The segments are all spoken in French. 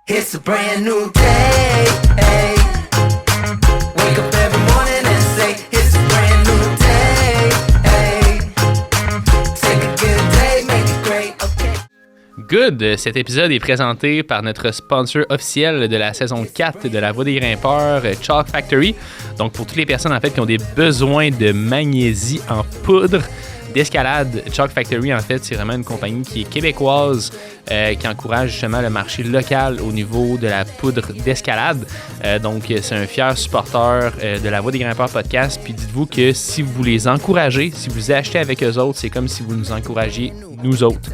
It's a brand new day. Hey. Wake up every morning and say it's a brand new day. Hey. Take a good day, make it great, okay. Good! Cet épisode est présenté par notre sponsor officiel de la saison 4 de La Voix des grimpeurs, Chalk Factory. Donc, pour toutes les personnes en fait qui ont des besoins de magnésie en poudre d'escalade, Chalk Factory, en fait, c'est vraiment une compagnie qui est québécoise, qui encourage justement le marché local au niveau de la poudre d'escalade. Donc, c'est un fier supporter de La Voix des grimpeurs podcast. Puis dites-vous que si vous les encouragez, si vous achetez avec eux autres, c'est comme si vous nous encouragiez nous autres.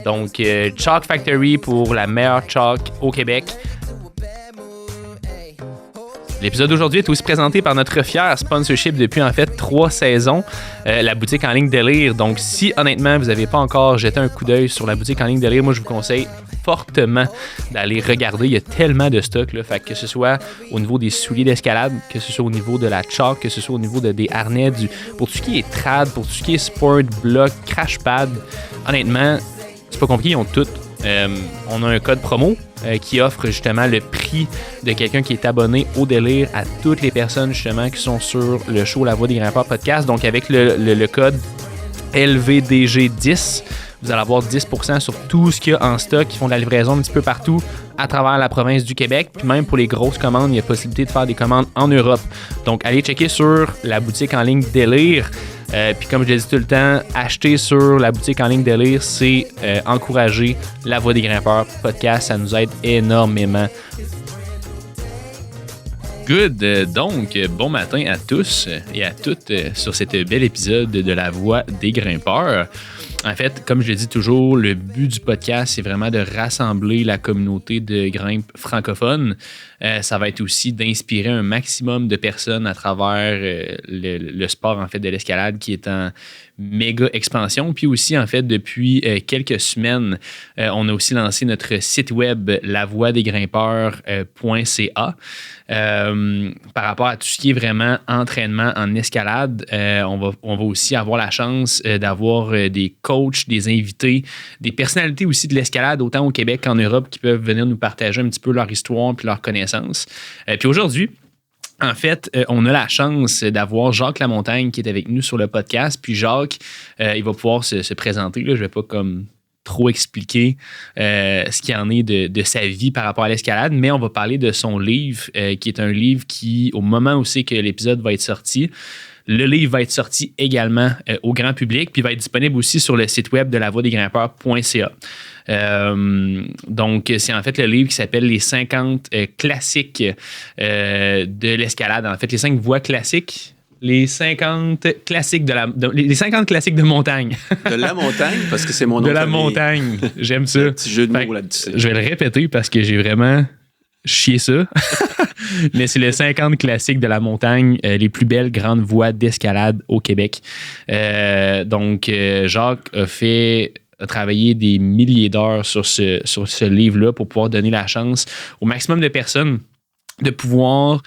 Donc, Chalk Factory pour la meilleure chalk au Québec. L'épisode d'aujourd'hui est aussi présenté par notre fier sponsorship depuis en fait 3 saisons, la boutique en ligne Delire. Donc, si honnêtement vous n'avez pas encore jeté un coup d'œil sur la boutique en ligne Delire, moi je vous conseille fortement d'aller regarder. Il y a tellement de stock, là, fait que ce soit au niveau des souliers d'escalade, que ce soit au niveau de la chalk, que ce soit au niveau des harnais, pour tout ce qui est trad, pour tout ce qui est sport, block, crash pad, honnêtement, c'est pas compliqué, ils ont tout. On a un code promo qui offre justement le prix de quelqu'un qui est abonné au Délire à toutes les personnes justement qui sont sur le show La Voix des grimpeurs podcast. Donc avec le code LVDG10, vous allez avoir 10% sur tout ce qu'il y a en stock, qui font de la livraison un petit peu partout à travers la province du Québec. Puis même pour les grosses commandes, il y a possibilité de faire des commandes en Europe. Donc allez checker sur la boutique en ligne Délire. Puis comme je l'ai dit tout le temps, acheter sur la boutique en ligne Délire, c'est encourager La Voix des grimpeurs podcast. Ça nous aide énormément. Good. Donc, bon matin à tous et à toutes sur cet bel épisode de La Voix des grimpeurs. En fait, comme je le dis toujours, le but du podcast, c'est vraiment de rassembler la communauté de grimpe francophone. Ça va être aussi d'inspirer un maximum de personnes à travers le sport en fait de l'escalade qui est en méga expansion. Puis aussi, en fait, depuis quelques semaines, on a aussi lancé notre site web lavoidesgrimpeurs.ca. Par rapport à tout ce qui est vraiment entraînement en escalade, on va aussi avoir la chance d'avoir des coachs, des invités, des personnalités aussi de l'escalade, autant au Québec qu'en Europe, qui peuvent venir nous partager un petit peu leur histoire puis leur connaissance. Puis aujourd'hui, en fait, on a la chance d'avoir Jacques Lamontagne qui est avec nous sur le podcast. Puis Jacques, il va pouvoir se présenter. Là, je ne vais pas comme trop expliquer ce qu'il en est de sa vie par rapport à l'escalade, mais on va parler de son livre, qui est un livre qui, au moment où c'est que l'épisode va être sorti, le livre va être sorti également au grand public, puis va être disponible aussi sur le site web de lavoidesgrimpeurs.ca. Donc, c'est en fait le livre qui s'appelle Les 50 classiques de l'escalade. En fait, les 5 voies classiques. Les 50 classiques les 50 classiques de montagne. De la montagne, parce que c'est mon nom. De la montagne. J'aime ça. Un petit jeu de mots là-dessus. Je vais le répéter parce que j'ai vraiment chié ça. Mais c'est les 50 classiques de la montagne, les plus belles grandes voies d'escalade au Québec. Donc, Jacques a travaillé des milliers d'heures sur ce livre-là pour pouvoir donner la chance au maximum de personnes de pouvoir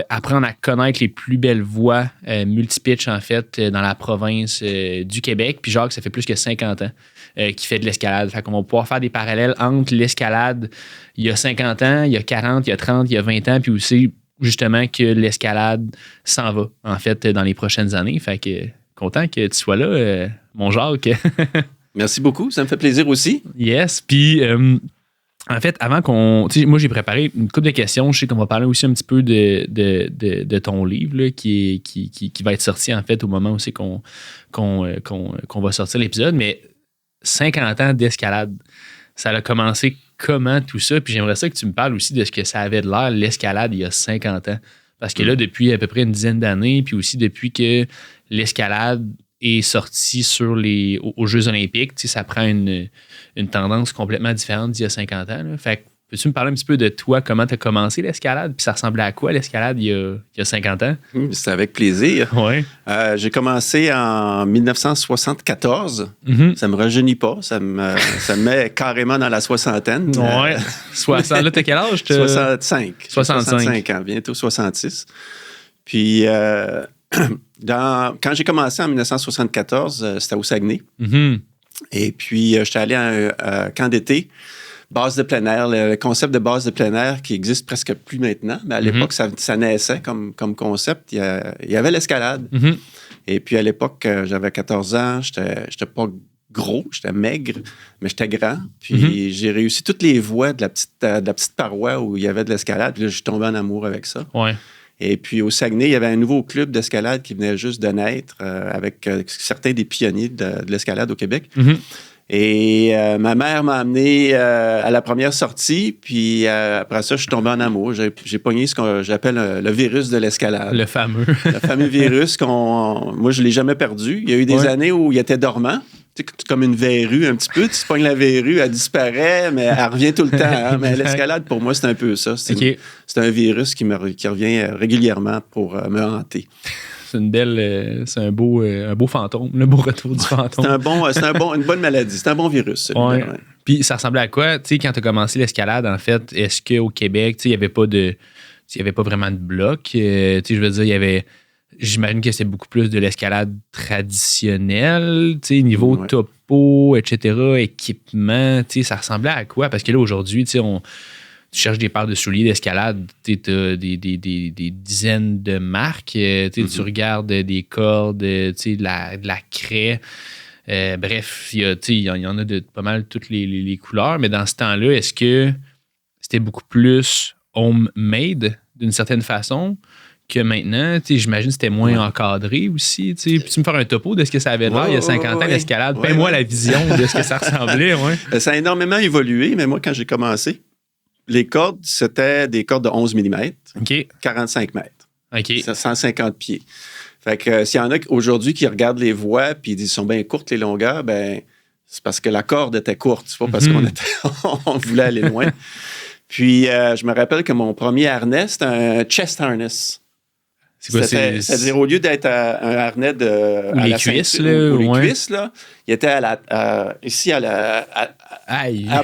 apprendre à connaître les plus belles voies multipitch, en fait, dans la province du Québec. Puis Jacques, ça fait plus que 50 ans qu'il fait de l'escalade. Fait qu'on va pouvoir faire des parallèles entre l'escalade il y a 50 ans, il y a 40, il y a 30, il y a 20 ans, puis aussi, justement, que l'escalade s'en va, en fait, dans les prochaines années. Fait que content que tu sois là, mon Jacques. Merci beaucoup, ça me fait plaisir aussi. Yes, puis... en fait, avant qu'on... Moi, j'ai préparé une couple de questions. Je sais qu'on va parler aussi un petit peu de ton livre là, qui va être sorti, en fait, au moment où c'est qu'on va sortir l'épisode. Mais 50 ans d'escalade, ça a commencé comment tout ça? Puis j'aimerais ça que tu me parles aussi de ce que ça avait de l'air, l'escalade, il y a 50 ans. Parce que là, depuis à peu près une dizaine d'années, puis aussi depuis que l'escalade est sorti aux Jeux olympiques, ça prend une tendance complètement différente d'il y a 50 ans. Là. Fait que, peux-tu me parler un petit peu de toi, comment tu as commencé l'escalade, puis ça ressemblait à quoi l'escalade il y a 50 ans? C'est avec plaisir. Ouais. J'ai commencé en 1974. Mm-hmm. Ça me rajeunit pas, ça me met carrément dans la soixantaine. Ouais. 60. Là, t'as quel âge? 65 ans, bientôt 66. Puis... quand j'ai commencé en 1974, c'était au Saguenay. Mm-hmm. Et puis, j'étais allé à un camp d'été base de plein air, le concept de base de plein air qui existe presque plus maintenant, mais à l'époque, ça naissait comme concept. Il y avait l'escalade. Mhm. Et puis, à l'époque, j'avais 14 ans, j'étais pas gros, j'étais maigre, mais j'étais grand. Puis, j'ai réussi toutes les voies de la petite paroi où il y avait de l'escalade. Puis là, je suis tombé en amour avec ça. Ouais. Et puis, au Saguenay, il y avait un nouveau club d'escalade qui venait juste de naître avec certains des pionniers de l'escalade au Québec. Mhm. Et ma mère m'a amené à la première sortie, puis après ça, je suis tombé en amour. J'ai pogné ce que j'appelle le virus de l'escalade. Le fameux. Le fameux virus moi, je ne l'ai jamais perdu. Il y a eu des années où il était dormant. Tu sais, comme une verrue un petit peu. Tu pognes la verrue, elle disparaît, mais elle revient tout le temps. Hein? Mais l'escalade, pour moi, c'est un peu ça. C'est un virus qui revient régulièrement pour me hanter. C'est un beau fantôme, le beau retour du fantôme. Une bonne maladie. C'est un bon virus. Ouais. Puis ça ressemblait à quoi? Tu sais, quand tu as commencé l'escalade, en fait, est-ce qu'au Québec, tu sais, il n'y avait pas vraiment de bloc? Tu sais, je veux dire, j'imagine que c'est beaucoup plus de l'escalade traditionnelle, tu sais, niveau topo, etc., équipement, tu sais, ça ressemblait à quoi? Parce que là, aujourd'hui, tu sais, tu cherches des paires de souliers d'escalade, tu as des dizaines de marques. Tu regardes des cordes, de la craie. Bref, il y en a de pas mal toutes les couleurs. Mais dans ce temps-là, est-ce que c'était beaucoup plus homemade d'une certaine façon que maintenant? J'imagine que c'était moins encadré aussi. Peux-tu me faire un topo de ce que ça avait l'air il y a 50 ans, l'escalade? Paye-moi la vision de ce que ça ressemblait. Ouais. Ça a énormément évolué, mais moi, quand j'ai commencé, les cordes, c'était des cordes de 11 mm, 45 mètres, 150 pieds. Fait que s'il y en a aujourd'hui qui regardent les voies puis ils disent sont bien courtes les longueurs, ben c'est parce que la corde était courte, c'est pas parce qu'on voulait aller loin. Puis je me rappelle que mon premier harnais, c'était un chest harness. C'est-à-dire, au lieu d'être un harnais ou les cuisses, là, il était ici à la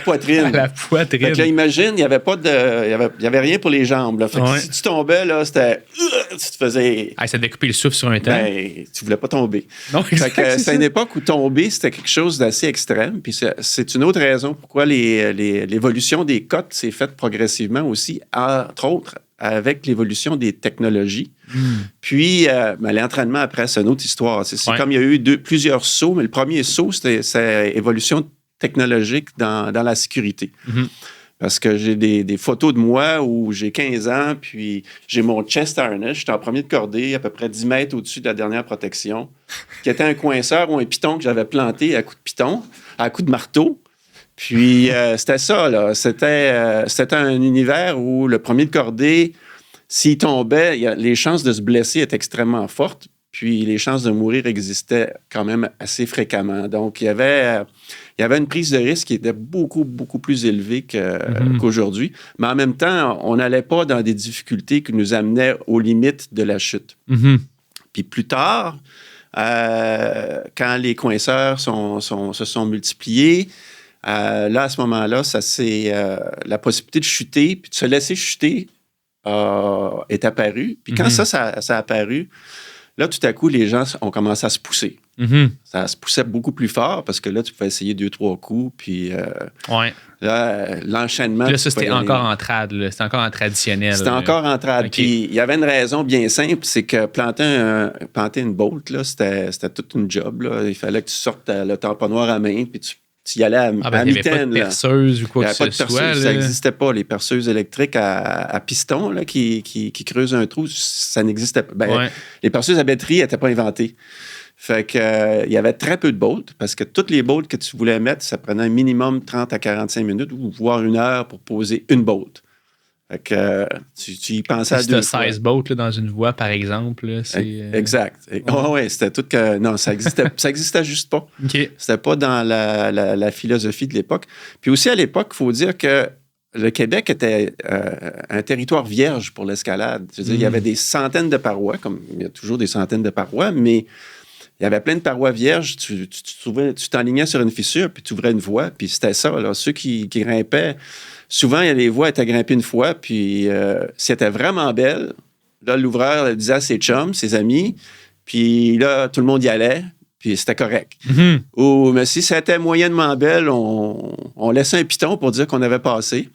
poitrine. À la poitrine. Fait que là, imagine, il n'y avait rien pour les jambes. Là. Fait que si tu tombais, là, c'était... Tu te faisais... ça devait couper le souffle sur un temps. Ben, tu voulais pas tomber. Non, exact, fait que c'est une époque où tomber, c'était quelque chose d'assez extrême. Puis c'est une autre raison pourquoi l'évolution des cotes s'est faite progressivement aussi, entre autres, avec l'évolution des technologies. Puis, l'entraînement après, c'est une autre histoire. C'est comme il y a eu plusieurs sauts, mais le premier saut, c'est évolution technologique dans la sécurité. Parce que j'ai des photos de moi où j'ai 15 ans, puis j'ai mon chest harness, j'étais en premier de cordée, à peu près 10 mètres au-dessus de la dernière protection, qui était un coinceur ou un piton que j'avais planté à coup de piton, à coup de marteau. Puis, c'était ça, là. C'était un univers où le premier de cordée, s'il tombait, les chances de se blesser étaient extrêmement fortes, puis les chances de mourir existaient quand même assez fréquemment. Donc, il y avait une prise de risque qui était beaucoup, beaucoup plus élevée qu'aujourd'hui. Mais en même temps, on n'allait pas dans des difficultés qui nous amenaient aux limites de la chute. Puis plus tard, quand les coinceurs se sont multipliés, là, à ce moment-là, la possibilité de chuter, puis de se laisser chuter est apparue. Puis quand ça a apparu, là, tout à coup, les gens ont commencé à se pousser. Ça se poussait beaucoup plus fort parce que là, tu pouvais essayer 2-3 coups, puis là, l'enchaînement... Puis là, ça, c'était encore en trad, là. C'était encore en traditionnel. C'était encore en trad. Puis il y avait une raison bien simple, c'est que planter une bolt, là, c'était toute une job. Là. Il fallait que tu sortes le tamponnoir à main, puis tu y allais à mitaine. Il n'y avait pas de perceuse ou quoi que ce soit. Ça n'existait pas. Les perceuses électriques à piston là, qui creusent un trou, ça n'existait pas. Les perceuses à batterie n'étaient pas inventées. Fait que, il y avait très peu de bolts parce que toutes les bolts que tu voulais mettre, ça prenait un minimum 30 à 45 minutes ou voire 1 heure pour poser une bolt. Fait que tu y pensais à 2 fois. 16 boats là, dans une voie, par exemple. Là, exact. Oui, c'était tout que... Non, ça existait juste pas. C'était pas dans la philosophie de l'époque. Puis aussi, à l'époque, il faut dire que le Québec était un territoire vierge pour l'escalade. Je veux dire, il y avait des centaines de parois, comme il y a toujours des centaines de parois, mais il y avait plein de parois vierges. Tu t'enlignais sur une fissure, puis tu ouvrais une voie, puis c'était ça. Là. Ceux qui grimpaient... Souvent, les voies étaient grimpées une fois, puis si elles étaient vraiment belles, là, l'ouvreur disait à ses chums, ses amis, puis là, tout le monde y allait, puis c'était correct. Mhm. Ou, mais si c'était moyennement belle, on laissait un piton pour dire qu'on avait passé.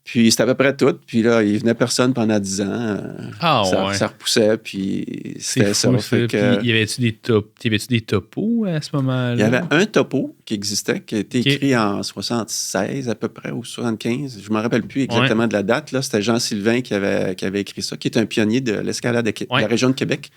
Puis c'était à peu près tout. Puis là, il venait personne pendant 10 ans. Ça repoussait, puis c'était C'est fou, ça. Fait que, Puis, y avait-tu des topos à ce moment-là? il y avait un topo qui existait, qui a été OK. écrit en 76 à peu près, ou 75. Je ne me rappelle plus exactement de la date. Là. C'était Jean-Sylvain qui avait écrit ça, qui est un pionnier de l'escalade de la région de Québec.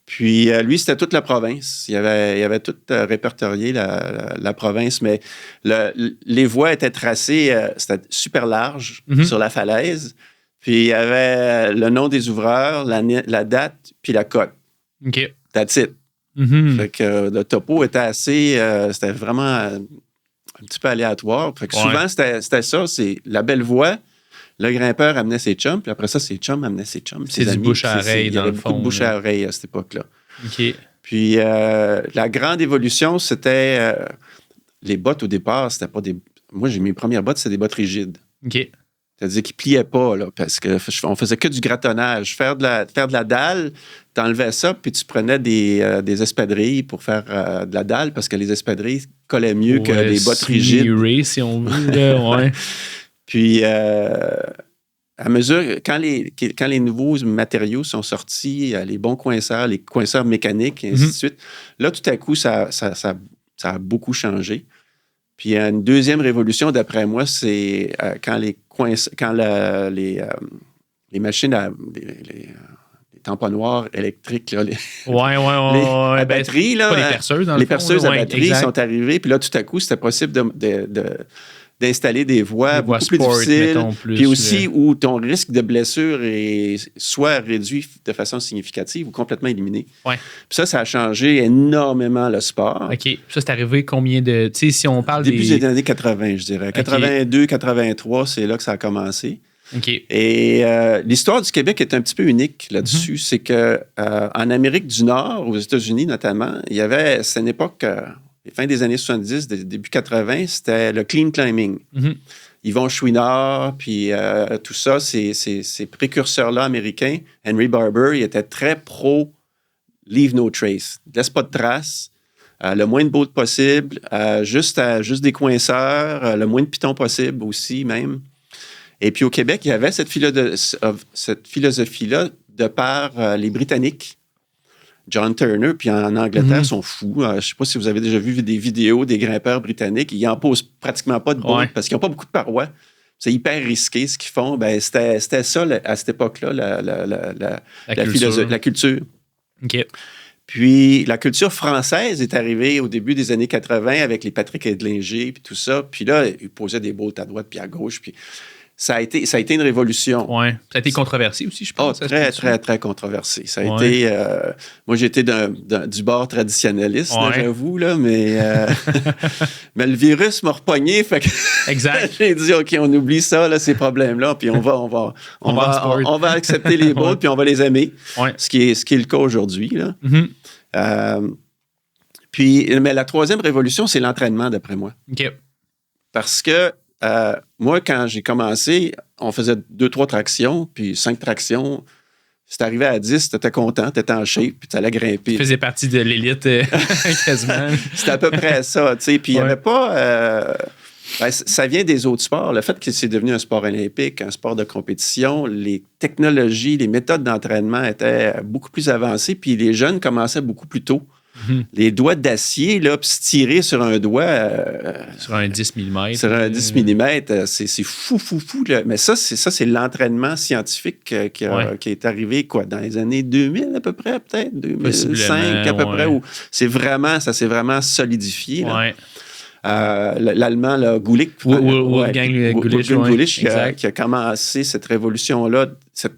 Puis lui, c'était toute la province. Il avait tout répertorié la province, mais les voies étaient tracées, c'était super large sur la falaise. Puis il y avait le nom des ouvreurs, la date, puis la cote. OK. That's it. Mhm. Fait que le topo était assez... c'était vraiment un petit peu aléatoire. Fait que souvent, c'était ça. C'est la belle voie. Le grimpeur amenait ses chums, puis après ça, ses chums amenaient ses chums. C'est du bouche à oreille, Il y avait beaucoup de bouche à oreille à cette époque-là. OK. Puis la grande évolution, c'était les bottes au départ, c'était pas des... Moi, mes premières bottes, c'était des bottes rigides. OK. C'est-à-dire qu'ils pliaient pas, là, parce qu'on faisait que du gratonnage. Faire de la dalle, t'enlevais ça, puis tu prenais des espadrilles pour faire de la dalle, parce que les espadrilles collaient mieux que les bottes rigides. Semi-ray, si on veut. Là, ouais. Puis, à mesure, quand les nouveaux matériaux sont sortis, les bons coinceurs, les coinceurs mécaniques, et ainsi de suite, là, tout à coup, ça a beaucoup changé. Puis, une deuxième révolution, d'après moi, c'est quand les machines, les tamponnoirs électriques, là, Ouais. batterie, là, pas les perceuses, dans le les fond, perceuses là, à batterie exact. sont arrivées. Puis là, tout à coup, c'était possible d'installer des voies beaucoup plus sport, difficiles. mettons, plus, Puis aussi où ton risque de blessure est soit réduit de façon significative ou complètement éliminé. Ouais. Puis ça a changé énormément le sport. OK. Ça, c'est arrivé combien de... Tu sais, si on parle Début des... des années 80, je dirais. 82, 83, c'est là que ça a commencé. OK. Et l'histoire du Québec est un petit peu unique là-dessus. C'est que en Amérique du Nord, aux États-Unis notamment, il y avait, c'est une époque, fin des années 70, début 80, c'était le clean climbing. Mhm. Yvon Chouinard, puis tout ça, ces précurseurs-là américains, Henry Barber, il était très pro leave no trace. Laisse pas de traces. Le moins de bottes possible, juste des coinceurs, le moins de pitons possible aussi même. Et puis au Québec, il y avait cette philosophie-là de par les Britanniques. John Turner, puis en Angleterre, sont fous. Je ne sais pas si vous avez déjà vu des vidéos des grimpeurs britanniques. Ils n'en posent pratiquement pas de bottes parce qu'ils n'ont pas beaucoup de parois. C'est hyper risqué ce qu'ils font. Ben, c'était ça, à cette époque-là, la culture. OK. Puis la culture française est arrivée au début des années 80 avec les Patrick Edlinger, puis tout ça. Puis là, ils posaient des bottes à droite puis à gauche. Puis ça a été une révolution. Ouais. Ça a été controversé aussi, je pense. Très controversé. Ça a été... moi, j'étais du bord traditionnaliste, là, j'avoue, là, mais mais le virus m'a repogné, fait que exact. j'ai dit, OK, on oublie ça, là, ces problèmes-là, puis on va accepter les bottes, puis on va les aimer, ce qui est le cas aujourd'hui, là. Mm-hmm. Mais la troisième révolution, c'est l'entraînement, d'après moi. OK. Parce que moi, quand j'ai commencé, on faisait 2-3 tractions, puis 5 tractions. Si t'arrivais à 10, t'étais content, t'étais en shape, puis t'allais grimper. Tu faisais partie de l'élite quasiment. C'était à peu près ça, tu sais. Puis il n'y avait pas... ça vient des autres sports. Le fait que c'est devenu un sport olympique, un sport de compétition, les technologies, les méthodes d'entraînement étaient beaucoup plus avancées, puis les jeunes commençaient beaucoup plus tôt. Mm-hmm. Les doigts d'acier, là, puis se tirer sur un doigt... sur un 10 mm. Sur un 10 mm, c'est fou. Là. Mais ça, c'est l'entraînement scientifique qui est arrivé, dans les années 2000 à peu près, peut-être, 2005 à peu près, où ça s'est vraiment solidifié. Là. Ouais. L'Allemand, là, Gulick, Gulick, qui a commencé cette révolution-là.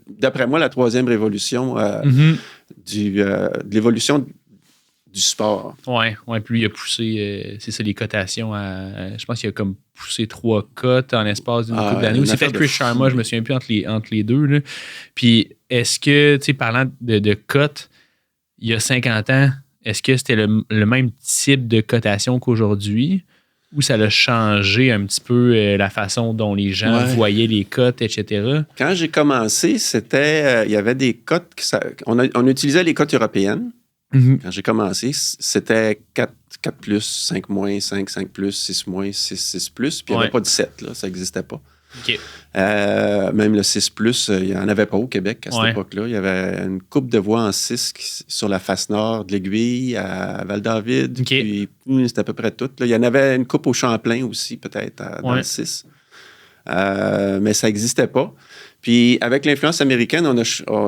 D'après moi, la troisième révolution de l'évolution du sport. Ouais, puis il a poussé, c'est ça, les cotations je pense qu'il a comme poussé 3 cotes en l'espace d'une couple d'années. C'est fait Chris Sharma, je me souviens plus entre les deux. Là. Puis est-ce que, tu sais, parlant de cotes, il y a 50 ans, est-ce que c'était le même type de cotation qu'aujourd'hui? Ou ça a changé un petit peu la façon dont les gens voyaient les cotes, etc.? Quand j'ai commencé, il y avait des cotes... On utilisait les cotes européennes. Mhm. Quand j'ai commencé, c'était 4 plus, 5 moins, 5 plus, 6 moins, 6 plus. Puis il n'y avait Ouais. pas de 7, là, ça n'existait pas. OK. Même le 6 plus, il n'y en avait pas au Québec à cette Ouais. époque-là. Il y avait une coupe de voies en 6 sur la face nord de l'Aiguille, à Val-David. OK. Puis c'était à peu près tout. Là. Il y en avait une coupe au Champlain aussi, peut-être, dans Ouais. le 6. Mais ça n'existait pas. Puis avec l'influence américaine,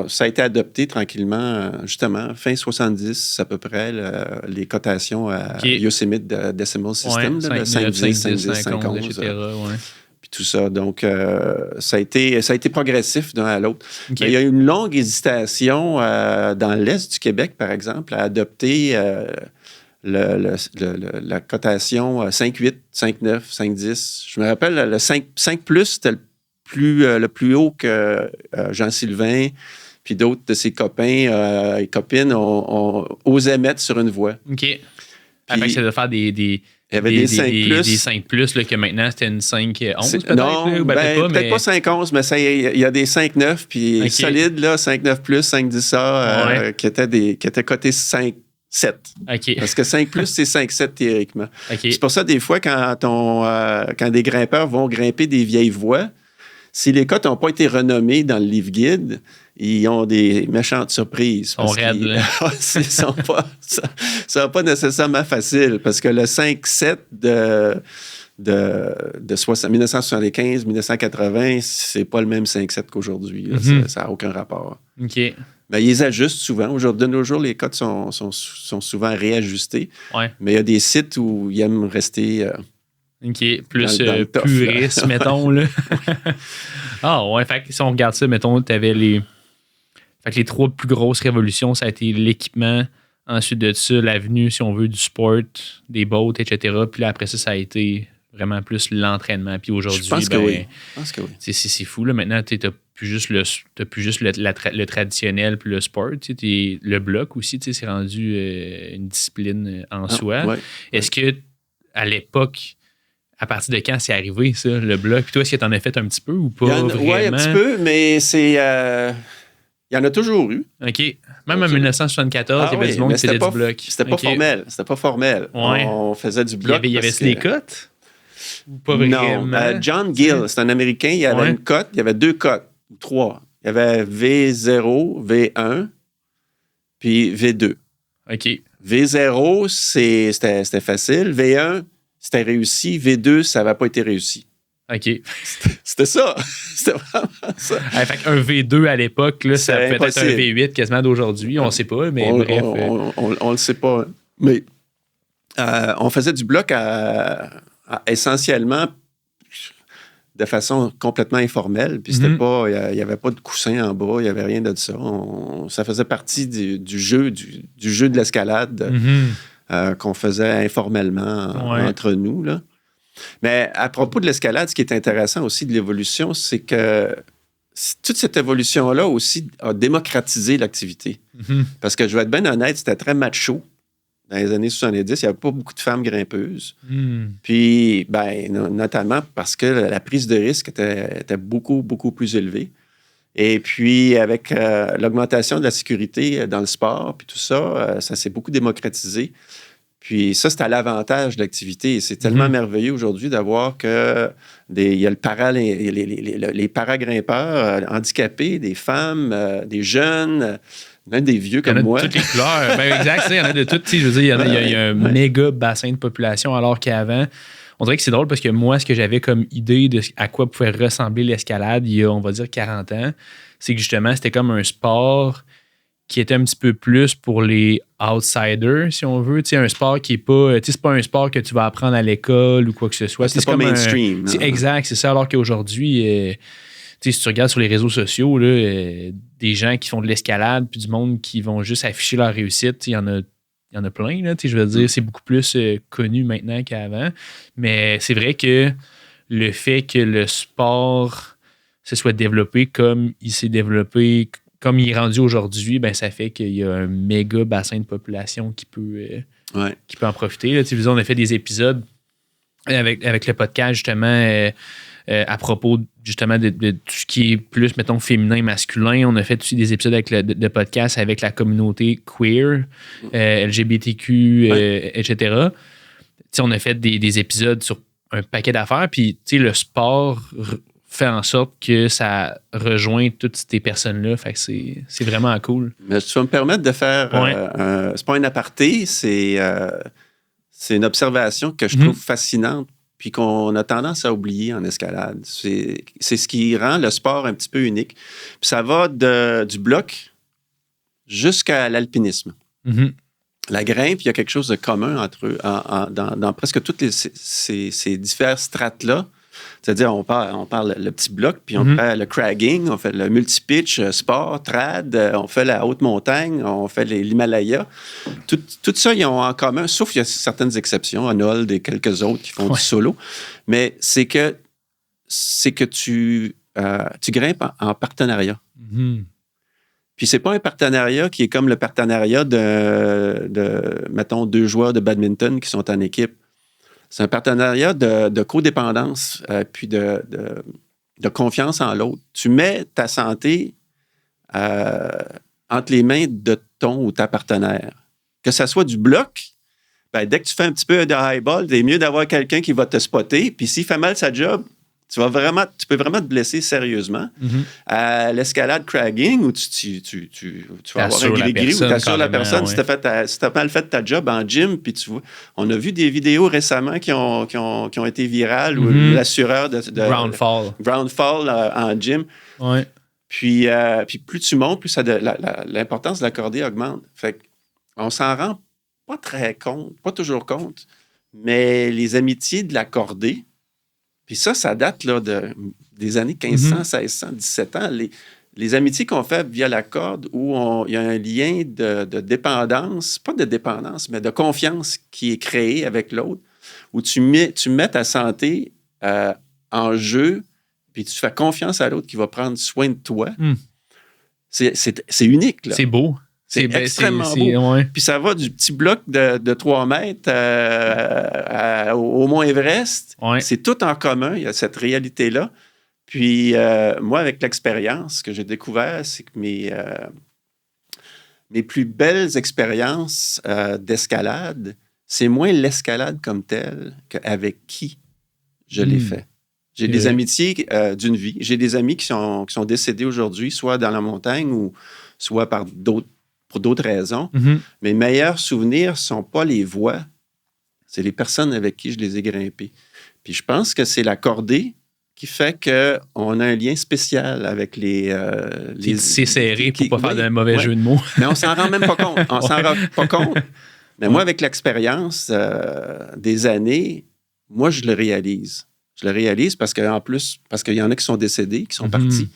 ça a été adopté tranquillement, justement, fin 70 à peu près, les cotations à OK. Yosemite Decimal System, Ouais, là, le 5, 5, 10, 10, 5, 50, 11, etc. Ouais. puis tout ça. Donc, ça a été progressif d'un à l'autre. OK. Mais il y a eu une longue hésitation dans l'Est du Québec, par exemple, à adopter la cotation 5,8, 5,9, 5,10. Je me rappelle, le 5 plus, c'était le plus haut que Jean-Sylvain, puis d'autres de ses copains et copines ont osé mettre sur une voie. OK. Fait que ça doit faire des Il y avait des 5 plus. Des 5 plus, là, que maintenant, c'était une 5, 11 peut-être? Non, là, ou peut-être mais... pas 5, 11, mais il y a des 5, 9, puis OK. solides, là, 5, 9 plus, 5, 10 A, Ouais. qui étaient cotés 5, 7. OK. Parce que 5 plus, c'est 5, 7 théoriquement. OK. C'est pour ça, des fois, quand des grimpeurs vont grimper des vieilles voies, si les cotes n'ont pas été renommées dans le livre guide, ils ont des méchantes surprises. Ils sont raides, là. Ça va pas nécessairement facile, parce que le 5-7 de 1975-1980, c'est pas le même 5-7 qu'aujourd'hui. Là. Mhm. Ça n'a aucun rapport. OK. Ben, ils ajustent souvent. Aujourd'hui, de nos jours, les cotes sont souvent réajustées. Ouais. Mais il y a des sites où ils aiment rester... OK. Plus Dans le tough, puriste, là. mettons, là. Ah, ouais. Fait que si on regarde ça, mettons, t'avais les... Fait que les 3 plus grosses révolutions, ça a été l'équipement. Ensuite de ça, l'avenue, si on veut, du sport, des boats, etc. Puis là, après ça, ça a été vraiment plus l'entraînement. Puis aujourd'hui, Je pense que oui. Je pense que oui. C'est fou. Là. Maintenant, tu n'as plus juste le traditionnel puis le sport. Le bloc aussi, c'est rendu une discipline en soi. Ouais. Est-ce que à l'époque, à partir de quand c'est arrivé, ça, le bloc? Puis toi, est-ce que tu en as fait un petit peu ou pas? Oui, un petit peu, mais c'est... il y en a toujours eu. OK. Même en 1974, il y avait du monde qui faisait du bloc. C'était pas OK. formel. C'était pas formel. Ouais. On faisait du Il bloc. y avait des cotes? Ou pas vraiment? Non. John Gill, c'est un Américain. Il y avait une cote. Il y avait 2 cotes. 3. Il y avait V0, V1, puis V2. OK. V0, c'était facile. V1, c'était réussi. V2, ça n'avait pas été réussi. OK. C'était ça. C'était vraiment ça. Fait qu'un V2 à l'époque, là, ça C'est peut être un impossible. V8 quasiment d'aujourd'hui. On ne sait pas, mais bref. On le sait pas. Mais on faisait du bloc essentiellement de façon complètement informelle. Puis c'était pas, il n'y avait pas de coussin en bas, il n'y avait rien de ça. Ça faisait partie du jeu, du jeu de l'escalade qu'on faisait informellement entre nous, là. Mais à propos de l'escalade, ce qui est intéressant aussi de l'évolution, c'est que toute cette évolution-là aussi a démocratisé l'activité. Parce que je vais être bien honnête, c'était très macho. Dans les années 70, il n'y avait pas beaucoup de femmes grimpeuses. Puis, notamment parce que la prise de risque était beaucoup, beaucoup plus élevée. Et puis, avec l'augmentation de la sécurité dans le sport, puis tout ça, ça s'est beaucoup démocratisé. Puis ça, c'est à l'avantage de l'activité. C'est tellement merveilleux aujourd'hui d'avoir que il y a les paragrimpeurs handicapés, des femmes, des jeunes, même des vieux comme moi. Il y en a de toutes les couleurs. Exact, il y en a de toutes. Je veux dire, il y a un méga bassin de population, alors qu'avant, on dirait que c'est drôle parce que moi, ce que j'avais comme idée de à quoi pouvait ressembler l'escalade il y a, on va dire, 40 ans, c'est que justement, c'était comme un sport qui était un petit peu plus pour les outsiders, si on veut. Un sport qui est pas... c'est pas un sport que tu vas apprendre à l'école ou quoi que ce soit. C'est pas comme mainstream. Exact, c'est ça. Alors qu'aujourd'hui, si tu regardes sur les réseaux sociaux, là, des gens qui font de l'escalade puis du monde qui vont juste afficher leur réussite, il y en a plein. Là, je veux dire, c'est beaucoup plus connu maintenant qu'avant. Mais c'est vrai que le fait que le sport se soit développé comme il s'est développé, comme il est rendu aujourd'hui, ben ça fait qu'il y a un méga bassin de population qui peut en profiter. Là. On a fait des épisodes avec le podcast, justement, à propos justement de tout ce qui est plus, mettons, féminin, masculin. On a fait aussi des épisodes avec de podcasts avec la communauté queer, LGBTQ, etc. T'sais, on a fait des épisodes sur un paquet d'affaires, puis le sport fait en sorte que ça rejoint toutes ces personnes-là. Fait que c'est vraiment cool. Mais tu vas me permettre de faire... c'est pas un aparté, c'est une observation que je trouve fascinante puis qu'on a tendance à oublier en escalade. C'est ce qui rend le sport un petit peu unique. Puis ça va du bloc jusqu'à l'alpinisme. Mm-hmm. La grimpe, il y a quelque chose de commun entre eux, dans presque toutes ces diverses strates-là. C'est-à-dire, on parle le petit bloc, puis on fait le cragging, on fait le multi-pitch, sport, trad, on fait la haute montagne, on fait l'Himalaya. Tout ça, ils ont en commun, sauf il y a certaines exceptions, Arnold et quelques autres qui font du solo. Mais c'est que tu grimpes en partenariat. Mm-hmm. Puis c'est pas un partenariat qui est comme le partenariat mettons, 2 joueurs de badminton qui sont en équipe. C'est un partenariat de codépendance, puis de confiance en l'autre. Tu mets ta santé entre les mains de ton ou ta partenaire. Que ça soit du bloc, ben, dès que tu fais un petit peu de highball, c'est mieux d'avoir quelqu'un qui va te spotter. Puis s'il fait mal sa job, tu peux vraiment te blesser sérieusement. Mm-hmm. À l'escalade cragging, où tu vas avoir un gris-gris, où tu assures la personne si tu as mal fait ta job en gym. Puis on a vu des vidéos récemment qui ont été virales, où l'assureur de ground fall en gym. Ouais. Puis plus tu montes, plus l'importance de la cordée augmente. Fait qu'on s'en rend pas très compte, pas toujours compte, mais les amitiés de la cordée, puis ça date là, des années 1500, 1600, 17 ans. Les amitiés qu'on fait via la corde, où il y a un lien de dépendance, pas de dépendance, mais de confiance qui est créé avec l'autre, où tu mets ta santé en jeu, puis tu fais confiance à l'autre qui va prendre soin de toi. C'est unique. Là. C'est beau. C'est extrêmement beau. Ouais. Puis ça va du petit bloc de 3 mètres au Mont Everest. Ouais. C'est tout en commun. Il y a cette réalité-là. Puis moi, avec l'expérience, ce que j'ai découvert, c'est que mes plus belles expériences d'escalade, c'est moins l'escalade comme telle qu'avec qui je l'ai fait. J'ai des amitiés d'une vie. J'ai des amis qui sont décédés aujourd'hui, soit dans la montagne ou soit pour d'autres raisons. Mm-hmm. Mes meilleurs souvenirs ne sont pas les voies, c'est les personnes avec qui je les ai grimpés. Puis je pense que c'est la cordée qui fait qu'on a un lien spécial avec les... c'est serré pour ne pas faire d'un mauvais jeu de mots. Mais on s'en rend même pas compte. On s'en rend pas compte. Mais moi, avec l'expérience des années, moi, je le réalise. Je le réalise parce qu'il y en a qui sont décédés, qui sont partis.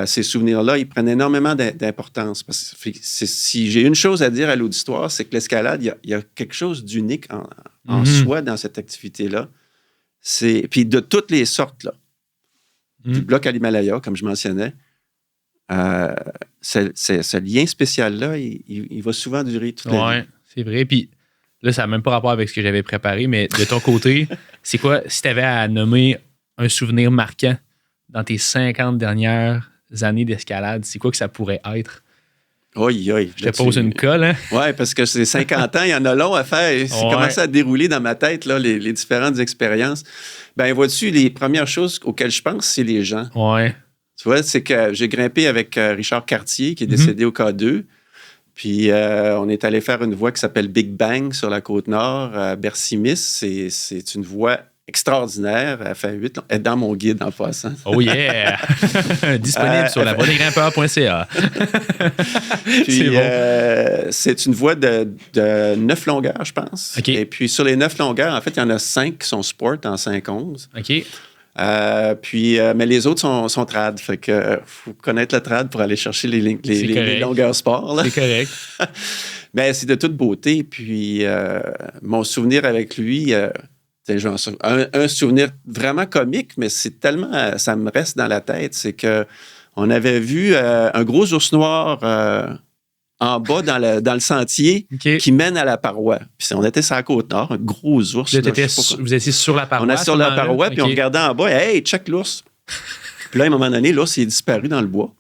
Ces souvenirs-là, ils prennent énormément d'importance. Parce que si j'ai une chose à dire à l'auditoire, c'est que l'escalade, il y a quelque chose d'unique en soi dans cette activité-là. Puis de toutes les sortes, là. Du bloc à l'Himalaya, comme je mentionnais, ce lien spécial-là, il va souvent durer toute la vie. C'est vrai. Puis là, ça n'a même pas rapport avec ce que j'avais préparé, mais de ton côté, c'est quoi, si tu avais à nommer un souvenir marquant dans tes 50 dernières années d'escalade, c'est quoi que ça pourrait être? Je te pose une colle, hein? Oui, parce que c'est 50 ans, il y en a long à faire. C'est commencé à dérouler dans ma tête, là, les différentes expériences. Ben, vois-tu, les premières choses auxquelles je pense, c'est les gens. Ouais. Tu vois, c'est que j'ai grimpé avec Richard Cartier, qui est décédé au K2. Puis, on est allé faire une voie qui s'appelle Big Bang sur la Côte-Nord, à Bercy-Miss. C'est une voie extraordinaire. Elle fait 8 ans. Elle est dans mon guide en passant. Oh yeah! Disponible sur la voiedesgrimpeurs.ca. Puis, c'est une voie de 9 longueurs, je pense. Okay. Et puis, sur les 9 longueurs, en fait, il y en a 5 qui sont sport en 5-11. OK. Mais les autres sont trad. Fait que faut connaître le trad pour aller chercher les longueurs sport. Là. C'est correct. Mais c'est de toute beauté. Puis mon souvenir avec lui, un souvenir vraiment comique, mais c'est tellement... ça me reste dans la tête. C'est que on avait vu un gros ours noir en bas dans le sentier OK. qui mène à la paroi. Puis on était sur la Côte-Nord, un gros ours. Là, là, je sais pas quoi. vous étiez sur la paroi. On est à sur ce la moment-là? paroi, puis on OK. regardait en bas. Hey, check l'ours. Puis là, à un moment donné, l'ours il est disparu dans le bois.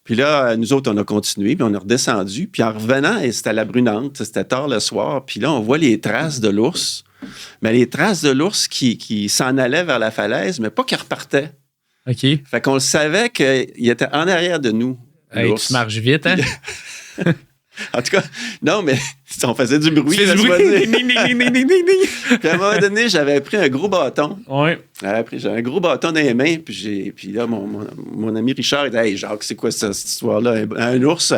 Puis là, nous autres, on a continué, puis on est redescendu. Puis en revenant, et c'était à la brunante, c'était tard le soir. Puis là, on voit les traces de l'ours. Mais les traces de l'ours qui s'en allaient vers la falaise, mais pas qui repartaient. OK. Fait qu'on le savait qu'il était en arrière de nous. Hey, l'ours. tu marches vite, hein? En tout cas, non, mais on faisait du bruit. Tu fais du laisse-moi bruit. dire. Ding, ding, ding, ding, ding, ding, ding. Puis à un moment donné, j'avais pris un gros bâton. Ouais. J'avais un gros bâton dans les mains. Puis là, mon ami Richard, il dit Hey, Jacques, c'est quoi cette histoire-là? Un ours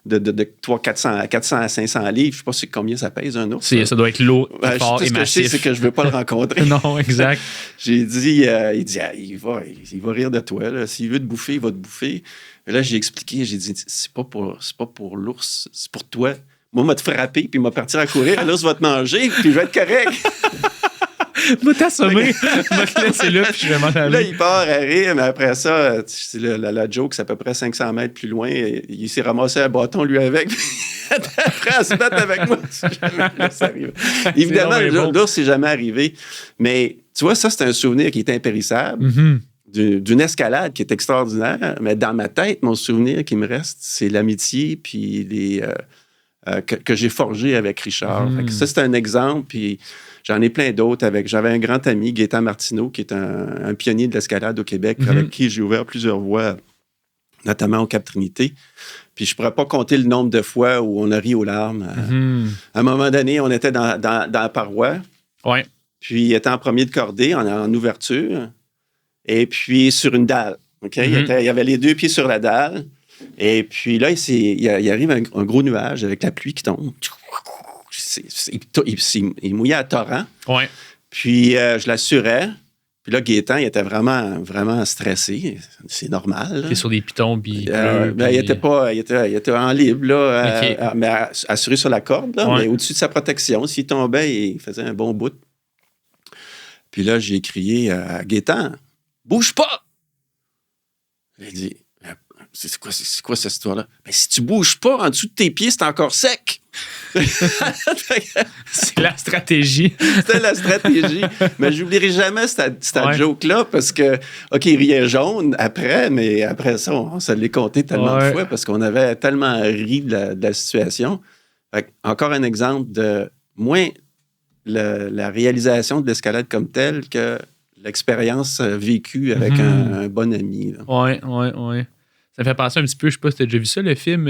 de 400 à 500 livres. Je ne sais pas combien ça pèse, un ours. Ça doit être lourd, Ouais, fort tout et ce que je sais, massif. c'est que je ne veux pas le rencontrer. Non, exact. J'ai dit, il dit, il va rire de toi. Là. S'il veut te bouffer, il va te bouffer. Et là, j'ai expliqué, j'ai dit, c'est pas pour l'ours, c'est pour toi. Moi, il m'a te frappé, puis il m'a parti à courir. L'ours va te manger, puis je vais être correct. Va t'assommer. Va te laisser là, puis je vais m'en Là, aller. il part à rire, mais après ça, c'est la joke, c'est à peu près 500 mètres plus loin. Il s'est ramassé un bâton, lui, avec. Puis après, à se battre avec moi. C'est jamais vu ça arriver. Évidemment, donc bien bon. l'ours, c'est jamais arrivé. Mais tu vois, ça, c'est un souvenir qui est impérissable. Mhm. D'une escalade qui est extraordinaire. Mais dans ma tête, mon souvenir qui me reste, c'est l'amitié puis que j'ai forgé avec Richard. Fait que ça, c'est un exemple. Puis j'en ai plein d'autres. J'avais un grand ami, Gaétan Martineau, qui est un pionnier de l'escalade au Québec, avec qui j'ai ouvert plusieurs voies, notamment au Cap-Trinité. Puis je ne pourrais pas compter le nombre de fois où on a ri aux larmes. À un moment donné, on était dans la paroi. Ouais. Puis il était en premier de cordée, en ouverture. Et puis sur une dalle. OK? Il y avait les deux pieds sur la dalle. Et puis là, il arrive un gros nuage avec la pluie qui tombe. Il mouillait à torrent. Ouais. Puis je l'assurais. Puis là, Gaétan, il était vraiment, vraiment stressé. C'est normal. Là. T'es sur des pitons, puis il Il était en libre, là, OK. mais assuré sur la corde, là, Ouais. mais au-dessus de sa protection. S'il tombait, il faisait un bon bout. Puis là, j'ai crié à Gaétan, « Bouge pas! » Il dit, « C'est quoi cette histoire-là? »« Ben, si tu bouges pas, en dessous de tes pieds, c'est encore sec. » C'est la stratégie. C'était la stratégie. Mais j'oublierai jamais cette joke-là parce que, OK, il riait jaune après, mais après ça, on se l'est compté tellement de fois parce qu'on avait tellement ri de la situation. Fait, encore un exemple de moins la réalisation de l'escalade comme telle que l'expérience vécue avec un bon ami. Là. Ouais. Ça me fait penser un petit peu, je sais pas si tu as déjà vu ça, le film.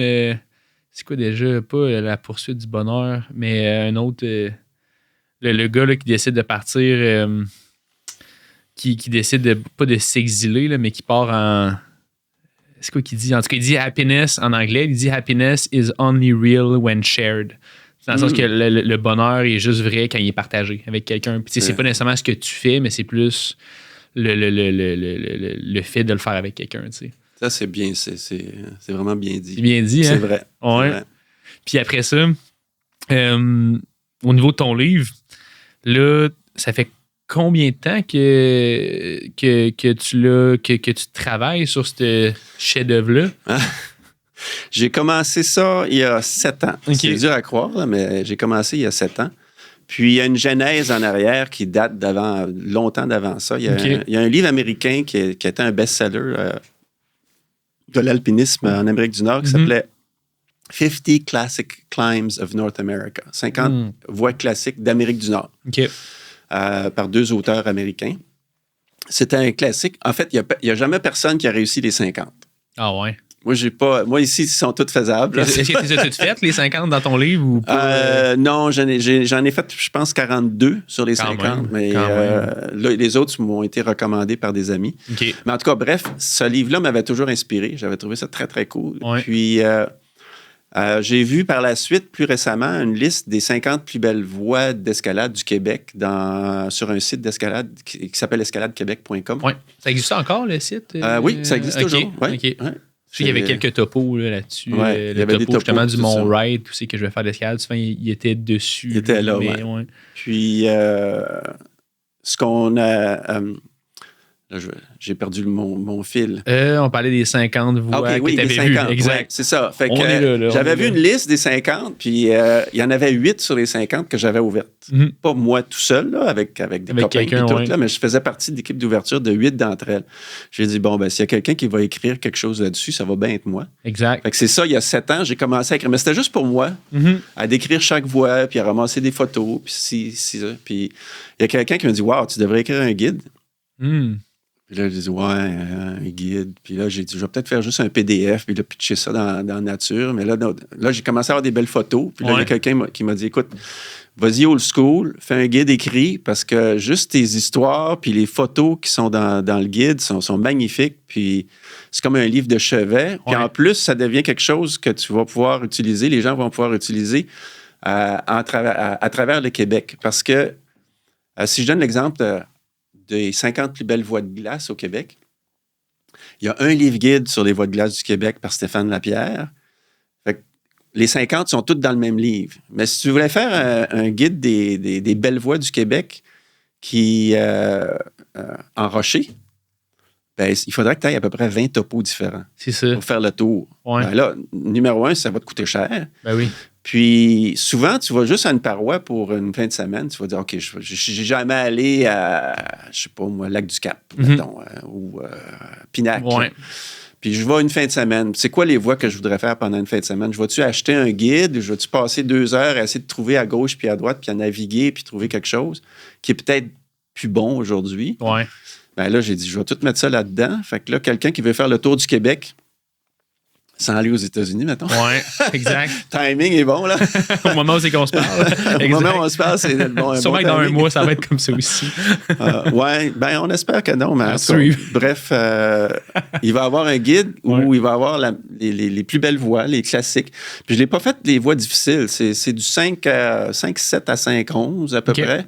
C'est quoi déjà? Pas La poursuite du bonheur, mais un autre. Le gars là, qui décide de partir, qui décide pas de s'exiler, là, mais qui part en. C'est quoi qu'il dit? En tout cas, il dit happiness en anglais. Il dit happiness is only real when shared. Dans le sens que le bonheur est juste vrai quand il est partagé avec quelqu'un. Puis, c'est pas nécessairement ce que tu fais, mais c'est plus le fait de le faire avec quelqu'un. Tu sais. Ça, c'est bien. C'est vraiment bien dit. C'est bien dit, hein? C'est vrai. Ouais. C'est vrai. Puis après ça, au niveau de ton livre, là, ça fait combien de temps que tu travailles sur ce chef-d'œuvre-là? J'ai commencé ça il y a 7 ans. Okay. C'est dur à croire, là, mais j'ai commencé il y a 7 ans. Puis il y a une genèse en arrière qui date longtemps d'avant ça. Il y a un livre américain qui était un best-seller de l'alpinisme en Amérique du Nord qui s'appelait 50 Classic Climbs of North America. 50 voies classiques d'Amérique du Nord. OK. Par 2 auteurs américains. C'était un classique. En fait, il n'y a jamais personne qui a réussi les 50. Ah ouais. Moi, ici, ils sont toutes faisables. Est-ce que tu les as toutes faites, les 50 dans ton livre? Ou pas? Non, j'en ai fait, je pense, 42 sur les 50. Mais là, les autres m'ont été recommandés par des amis. Okay. Mais en tout cas, bref, ce livre-là m'avait toujours inspiré. J'avais trouvé ça très, très cool. Ouais. Puis, j'ai vu par la suite, plus récemment, une liste des 50 plus belles voies d'escalade du Québec sur un site d'escalade qui s'appelle escaladequebec.com. Oui. Ça existe encore, le site? Oui, ça existe toujours. Ouais. Okay. Ouais. Je sais qu'il y avait quelques topos là-dessus. Ouais, il y le avait topo des topos, justement du tout Mont ça. Wright, tout ce que je vais faire d'escalade. Souvent, il était dessus. Il était là, mais, ouais. Puis, ce qu'on a... Là, j'ai perdu mon fil. On parlait des 50 voix OK, oui, que tu les avais vues. 50, Exact. ouais, c'est ça. Fait On que, est là, j'avais on est vu là. une liste des 50, puis il y en avait 8 sur les 50 que j'avais ouvertes. Mhm. Pas moi tout seul, là, avec des copains et quelqu'un, tout, ouais. là, mais je faisais partie de l'équipe d'ouverture de 8 d'entre elles. J'ai dit, bon, ben s'il y a quelqu'un qui va écrire quelque chose là-dessus, ça va bien être moi. Exact. Fait que c'est ça, il y a 7 ans, j'ai commencé à écrire. Mais c'était juste pour moi, Mhm. à décrire chaque voix, puis à ramasser des photos, puis ça. Puis il y a quelqu'un qui m'a dit, wow, tu devrais écrire un guide. Mm. Puis là, j'ai dit, ouais, un guide. Puis là, j'ai dit, je vais peut-être faire juste un PDF, puis là, pitcher ça dans la nature. Mais là, j'ai commencé à avoir des belles photos. Puis là, il y a quelqu'un qui m'a dit, écoute, vas-y old school, fais un guide écrit, parce que juste tes histoires, puis les photos qui sont dans le guide sont magnifiques. Puis c'est comme un livre de chevet. Puis en plus, ça devient quelque chose que tu vas pouvoir utiliser, les gens vont pouvoir utiliser à travers le Québec. Parce que, si je donne l'exemple des 50 plus belles voies de glace au Québec. Il y a un livre guide sur les voies de glace du Québec par Stéphane Lapierre. Fait que les 50 sont toutes dans le même livre. Mais si tu voulais faire un guide des belles voies du Québec qui en rocher, ben, il faudrait que tu ailles à peu près 20 topos différents C'est ça. pour faire le tour. Ouais. Ben là, numéro 1, ça va te coûter cher. Ben oui. Puis souvent, tu vas juste à une paroisse pour une fin de semaine. Tu vas dire, OK, je n'ai jamais allé à, je sais pas moi, Lac-du-Cap, mettons, ou Pinac. Ouais. Puis je vais une fin de semaine. C'est quoi les voies que je voudrais faire pendant une fin de semaine? Je vais-tu acheter un guide? Je vais-tu passer 2 heures à essayer de trouver à gauche puis à droite, puis à naviguer, puis trouver quelque chose qui est peut-être plus bon aujourd'hui? Ouais. Ben là, j'ai dit, je vais tout mettre ça là-dedans. Fait que là, quelqu'un qui veut faire le tour du Québec, sans aller aux États-Unis, mettons. Ouais, exact. Timing est bon, là. Au moment où c'est qu'on se parle. Au moment où on se parle, c'est bon. Sûrement que dans un mois, ça va être comme ça aussi. Oui, ben on espère que non, mais en tout cas, Suivre. bref, il va y avoir un guide où il va y avoir les plus belles voies, les classiques. Puis je l'ai pas fait les voies difficiles. C'est du 5-7 à 5-11 à peu près.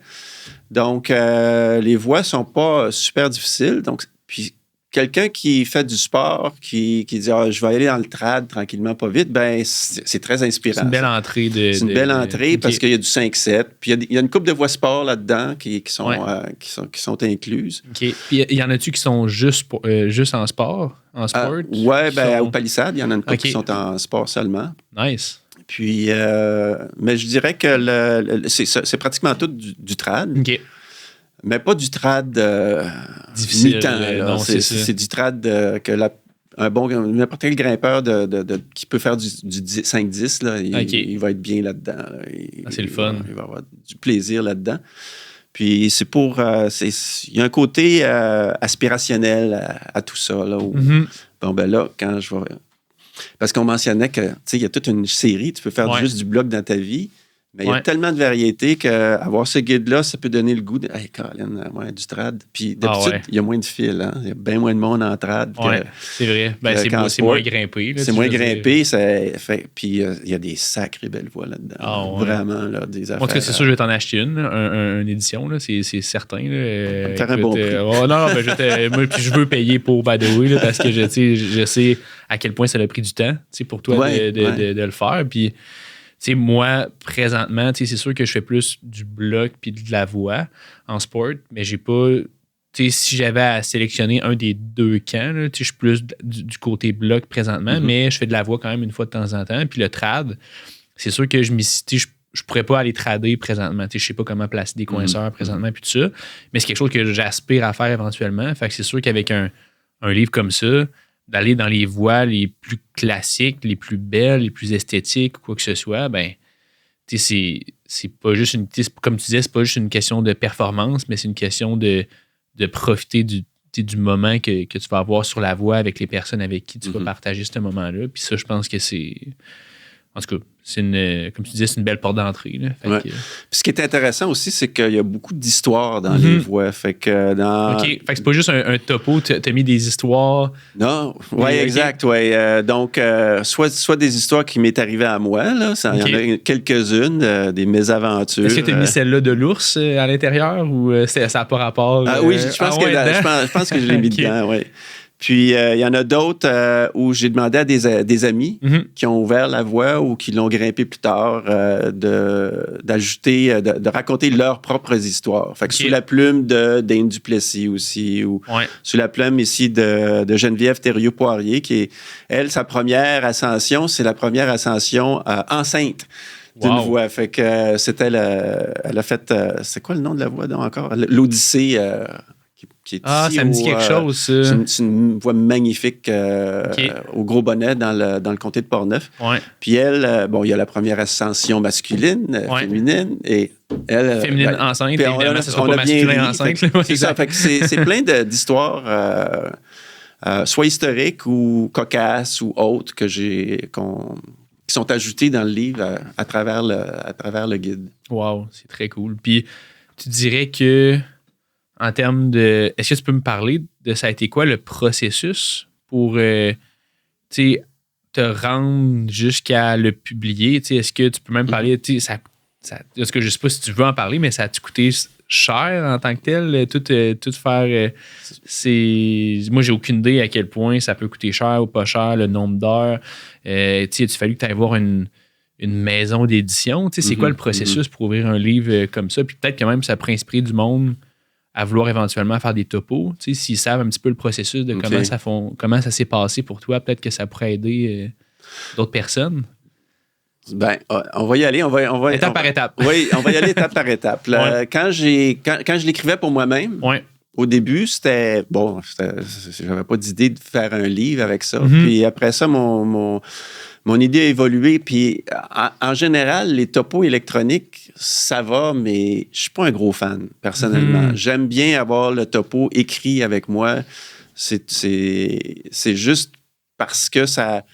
Donc, les voies sont pas super difficiles. Donc, puis quelqu'un qui fait du sport, qui dit « je vais aller dans le trad tranquillement, pas vite », ben c'est très inspirant. C'est une belle entrée. C'est une belle entrée parce qu'il y a du 5-7. Puis il y a une couple de voies sport là-dedans qui sont incluses. OK. Puis il y en a-tu qui sont juste en sport? En sport? Oui, au Palissade, il y en a une couple qui sont en sport seulement. Nice. Puis, mais je dirais que c'est pratiquement tout du trad. OK. Mais pas du trad Difficile. mi-temps. Non, c'est du trad que n'importe quel grimpeur qui peut faire du 5-10, là, il va être bien là-dedans. Là. C'est le fun. Il va avoir du plaisir là-dedans. Puis c'est pour... il y a un côté aspirationnel à tout ça. Là, où, bon, ben là, quand je vais... Parce qu'on mentionnait que, tu sais, il y a toute une série, tu peux faire juste du bloc dans ta vie, mais il y a tellement de variétés qu'avoir ce guide-là, ça peut donner le goût de « Hey, Colin, du trad ». Puis d'habitude, il y a moins de fils, hein? Il y a bien moins de monde en trad. C'est vrai. Ben, c'est moins grimpé. Là, c'est moins grimpé. Puis il y a des sacrées belles voies là-dedans. Vraiment, là, des affaires. En tout cas, c'est sûr, je vais t'en acheter une édition, là, c'est certain. Faire un bon prix. Non, moi, puis je veux payer pour By the Way, là, parce que je sais à quel point ça a pris du temps pour toi de le faire. Puis, moi, présentement, c'est sûr que je fais plus du bloc puis de la voix en sport, mais j'ai pas... si j'avais à sélectionner un des deux camps, là, je suis plus du côté bloc présentement, mais je fais de la voix quand même une fois de temps en temps. Puis le trad, c'est sûr que je pourrais pas aller trader présentement. Je sais pas comment placer des coinceurs présentement puis tout ça. Mais c'est quelque chose que j'aspire à faire éventuellement. Fait que c'est sûr qu'avec un livre comme ça, d'aller dans les voies les plus classiques, les plus belles, les plus esthétiques, quoi que ce soit, ben, c'est pas juste comme tu disais, c'est pas juste une question de performance, mais c'est une question de profiter du moment que tu vas avoir sur la voie avec les personnes avec qui tu vas partager ce moment-là. Puis ça, je pense que c'est... En tout cas, comme tu disais, c'est une belle porte d'entrée. Là. Puis ce qui est intéressant aussi, c'est qu'il y a beaucoup d'histoires dans les voies. Fait que OK. Fait que c'est pas juste un topo, tu as mis des histoires. Non, oui, exact. Ouais. Donc, soit des histoires qui m'est arrivées à moi, là. Il y en a quelques-unes, des mésaventures. Est-ce que tu as mis celle-là de l'ours à l'intérieur ou ça n'a pas rapport? Oui, je pense que je l'ai mis dedans, oui. Puis, il y en a d'autres où j'ai demandé à des amis qui ont ouvert la voie ou qui l'ont grimpé plus tard d'ajouter, de raconter leurs propres histoires. Fait que sous la plume de Dane Duplessis aussi, ou sous la plume ici de Geneviève Thériault-Poirier, qui est, elle, sa première ascension, c'est la première ascension enceinte d'une voie. Fait que c'était elle a fait, c'est quoi le nom de la voie donc encore? L'Odyssée. Qui est ça ici me dit quelque chose, ça. C'est une voie magnifique au Gros Bonnet dans le comté de Portneuf. Puis elle, il y a la première ascension masculine, féminine, et elle... Féminine enceinte, évidemment, ce ne sera pas masculin enceinte. C'est ça, fait que c'est plein d'histoires, soit historiques ou cocasses ou autres, qui sont ajoutées dans le livre à travers le guide. Wow, c'est très cool. Puis tu dirais que en termes de... Est-ce que tu peux me parler de ça a été quoi le processus pour te rendre jusqu'à le publier? Est-ce que tu peux même parler... Est-ce que je ne sais pas si tu veux en parler, mais ça a-tu coûté cher en tant que tel? Tout faire... Moi, j'ai aucune idée à quel point ça peut coûter cher ou pas cher, le nombre d'heures. Il fallu que tu ailles voir une maison d'édition. C'est quoi le processus pour ouvrir un livre comme ça? Puis peut-être que même ça pourrait inspirer du monde à vouloir éventuellement faire des topos. S'ils savent un petit peu le processus de comment ça s'est passé pour toi, peut-être que ça pourrait aider d'autres personnes. Ben, on va y aller. Étape par étape. Oui, on va y aller étape par étape. Quand je l'écrivais pour moi-même, au début, j'avais pas d'idée de faire un livre avec ça. Puis après ça, mon idée a évolué. Puis en général, les topos électroniques, ça va, mais je suis pas un gros fan, personnellement. J'aime bien avoir le topo écrit avec moi. C'est juste parce que ça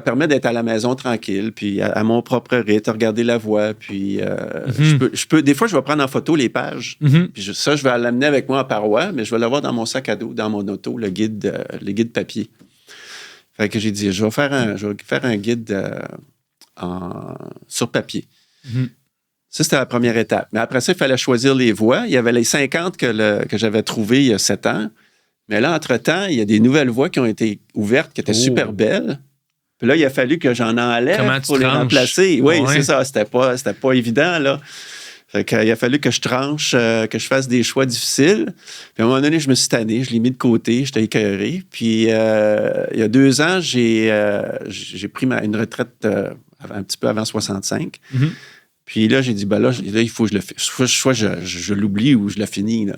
permet d'être à la maison tranquille, puis à mon propre rythme, regarder la voie, puis je peux, des fois, je vais prendre en photo les pages, puis je vais l'amener avec moi en paroi, mais je vais l'avoir dans mon sac à dos, dans mon auto, le guide papier. Fait que j'ai dit, je vais faire un guide sur papier. Ça, c'était la première étape. Mais après ça, il fallait choisir les voies. Il y avait les 50 que j'avais trouvées il y a 7 ans. Mais là, entre-temps, il y a des nouvelles voies qui ont été ouvertes, qui étaient super belles. Puis là, il a fallu que j'en enlève pour les remplacer. Oui, c'est ça. C'était pas évident, là. Fait qu'il a fallu que je tranche, que je fasse des choix difficiles. Puis à un moment donné, je me suis tanné, je l'ai mis de côté, j'étais écœuré. Puis il y a 2 ans, j'ai pris une retraite un petit peu avant 65. Puis là, j'ai dit, là, il faut que je le fasse. Soit je l'oublie ou je le finis, là.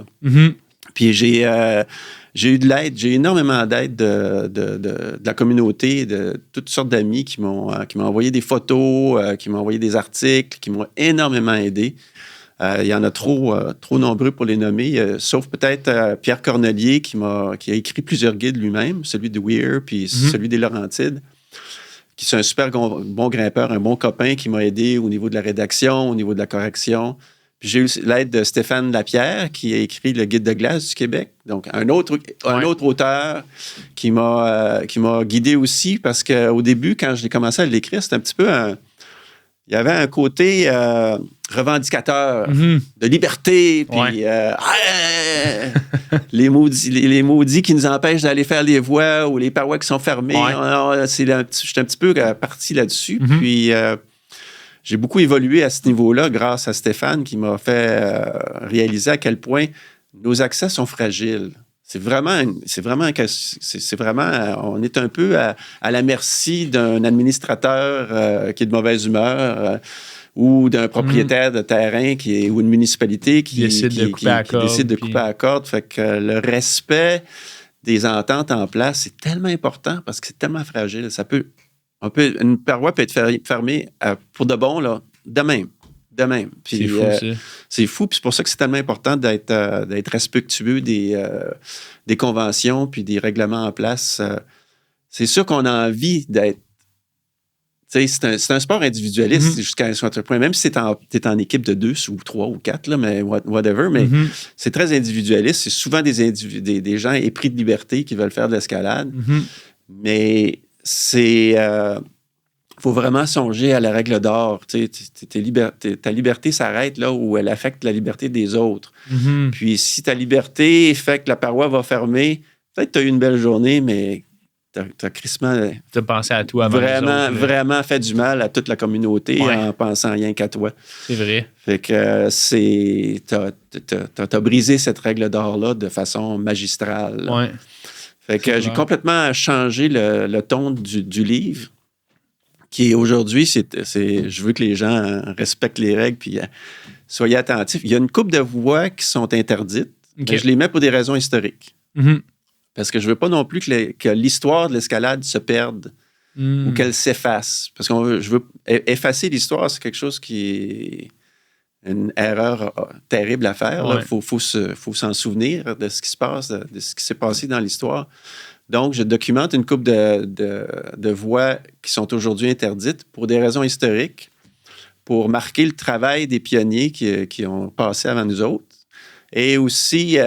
Puis j'ai eu de l'aide, j'ai énormément d'aide de la communauté, de toutes sortes d'amis qui m'ont envoyé des photos, qui m'ont envoyé des articles, qui m'ont énormément aidé. Il y en a trop nombreux pour les nommer, sauf peut-être Pierre Cornelier qui a écrit plusieurs guides lui-même, celui de Weir puis celui des Laurentides, qui est un super bon grimpeur, un bon copain qui m'a aidé au niveau de la rédaction, au niveau de la correction. Puis j'ai eu l'aide de Stéphane Lapierre, qui a écrit le Guide de glace du Québec. Donc, un autre auteur qui m'a guidé aussi, parce qu'au début, quand j'ai commencé à l'écrire, c'était un petit peu il y avait un côté revendicateur de liberté, puis les maudits qui nous empêchent d'aller faire les voies ou les parois qui sont fermées. J'étais un petit peu parti là-dessus. Puis j'ai beaucoup évolué à ce niveau-là grâce à Stéphane qui m'a fait réaliser à quel point nos accès sont fragiles. C'est vraiment, on est un peu à la merci d'un administrateur qui est de mauvaise humeur ou d'un propriétaire de terrain ou une municipalité qui décide de couper à la corde. Fait que le respect des ententes en place, c'est tellement important parce que c'est tellement fragile. Une paroi peut être fermée pour de bon, là, de même. Puis, c'est fou, c'est fou, puis c'est pour ça que c'est tellement important d'être respectueux des conventions puis des règlements en place. C'est sûr qu'on a envie d'être... C'est un sport individualiste jusqu'à un certain point, même si tu es en équipe de 2 ou 3 ou 4, là, mais whatever, mais c'est très individualiste. C'est souvent des gens épris de liberté qui veulent faire de l'escalade, mais c'est... faut vraiment songer à la règle d'or. Ta liberté s'arrête là où elle affecte la liberté des autres. Puis si ta liberté fait que la paroi va fermer, peut-être que tu as eu une belle journée, mais tu as crissement Tu as pensé à toi avant les vraiment, autres, là. vraiment fait du mal à toute la communauté Ouais. en pensant rien qu'à toi. C'est vrai. Fait que t'as brisé cette règle d'or-là de façon magistrale. Là. Ouais. Fait que C'est j'ai clair. complètement changé le ton du livre, qui aujourd'hui, je veux que les gens respectent les règles puis soyez attentifs. Il y a une couple de voix qui sont interdites, OK. mais je les mets pour des raisons historiques. Mhm. Parce que je veux pas non plus que l'histoire de l'escalade se perde Mm. ou qu'elle s'efface. Parce que je veux effacer l'histoire, c'est quelque chose qui est une erreur terrible à faire. Ouais. Il faut s'en souvenir de ce qui se passe, de ce qui s'est passé dans l'histoire. Donc, je documente une couple de voies qui sont aujourd'hui interdites pour des raisons historiques, pour marquer le travail des pionniers qui ont passé avant nous autres. Et aussi,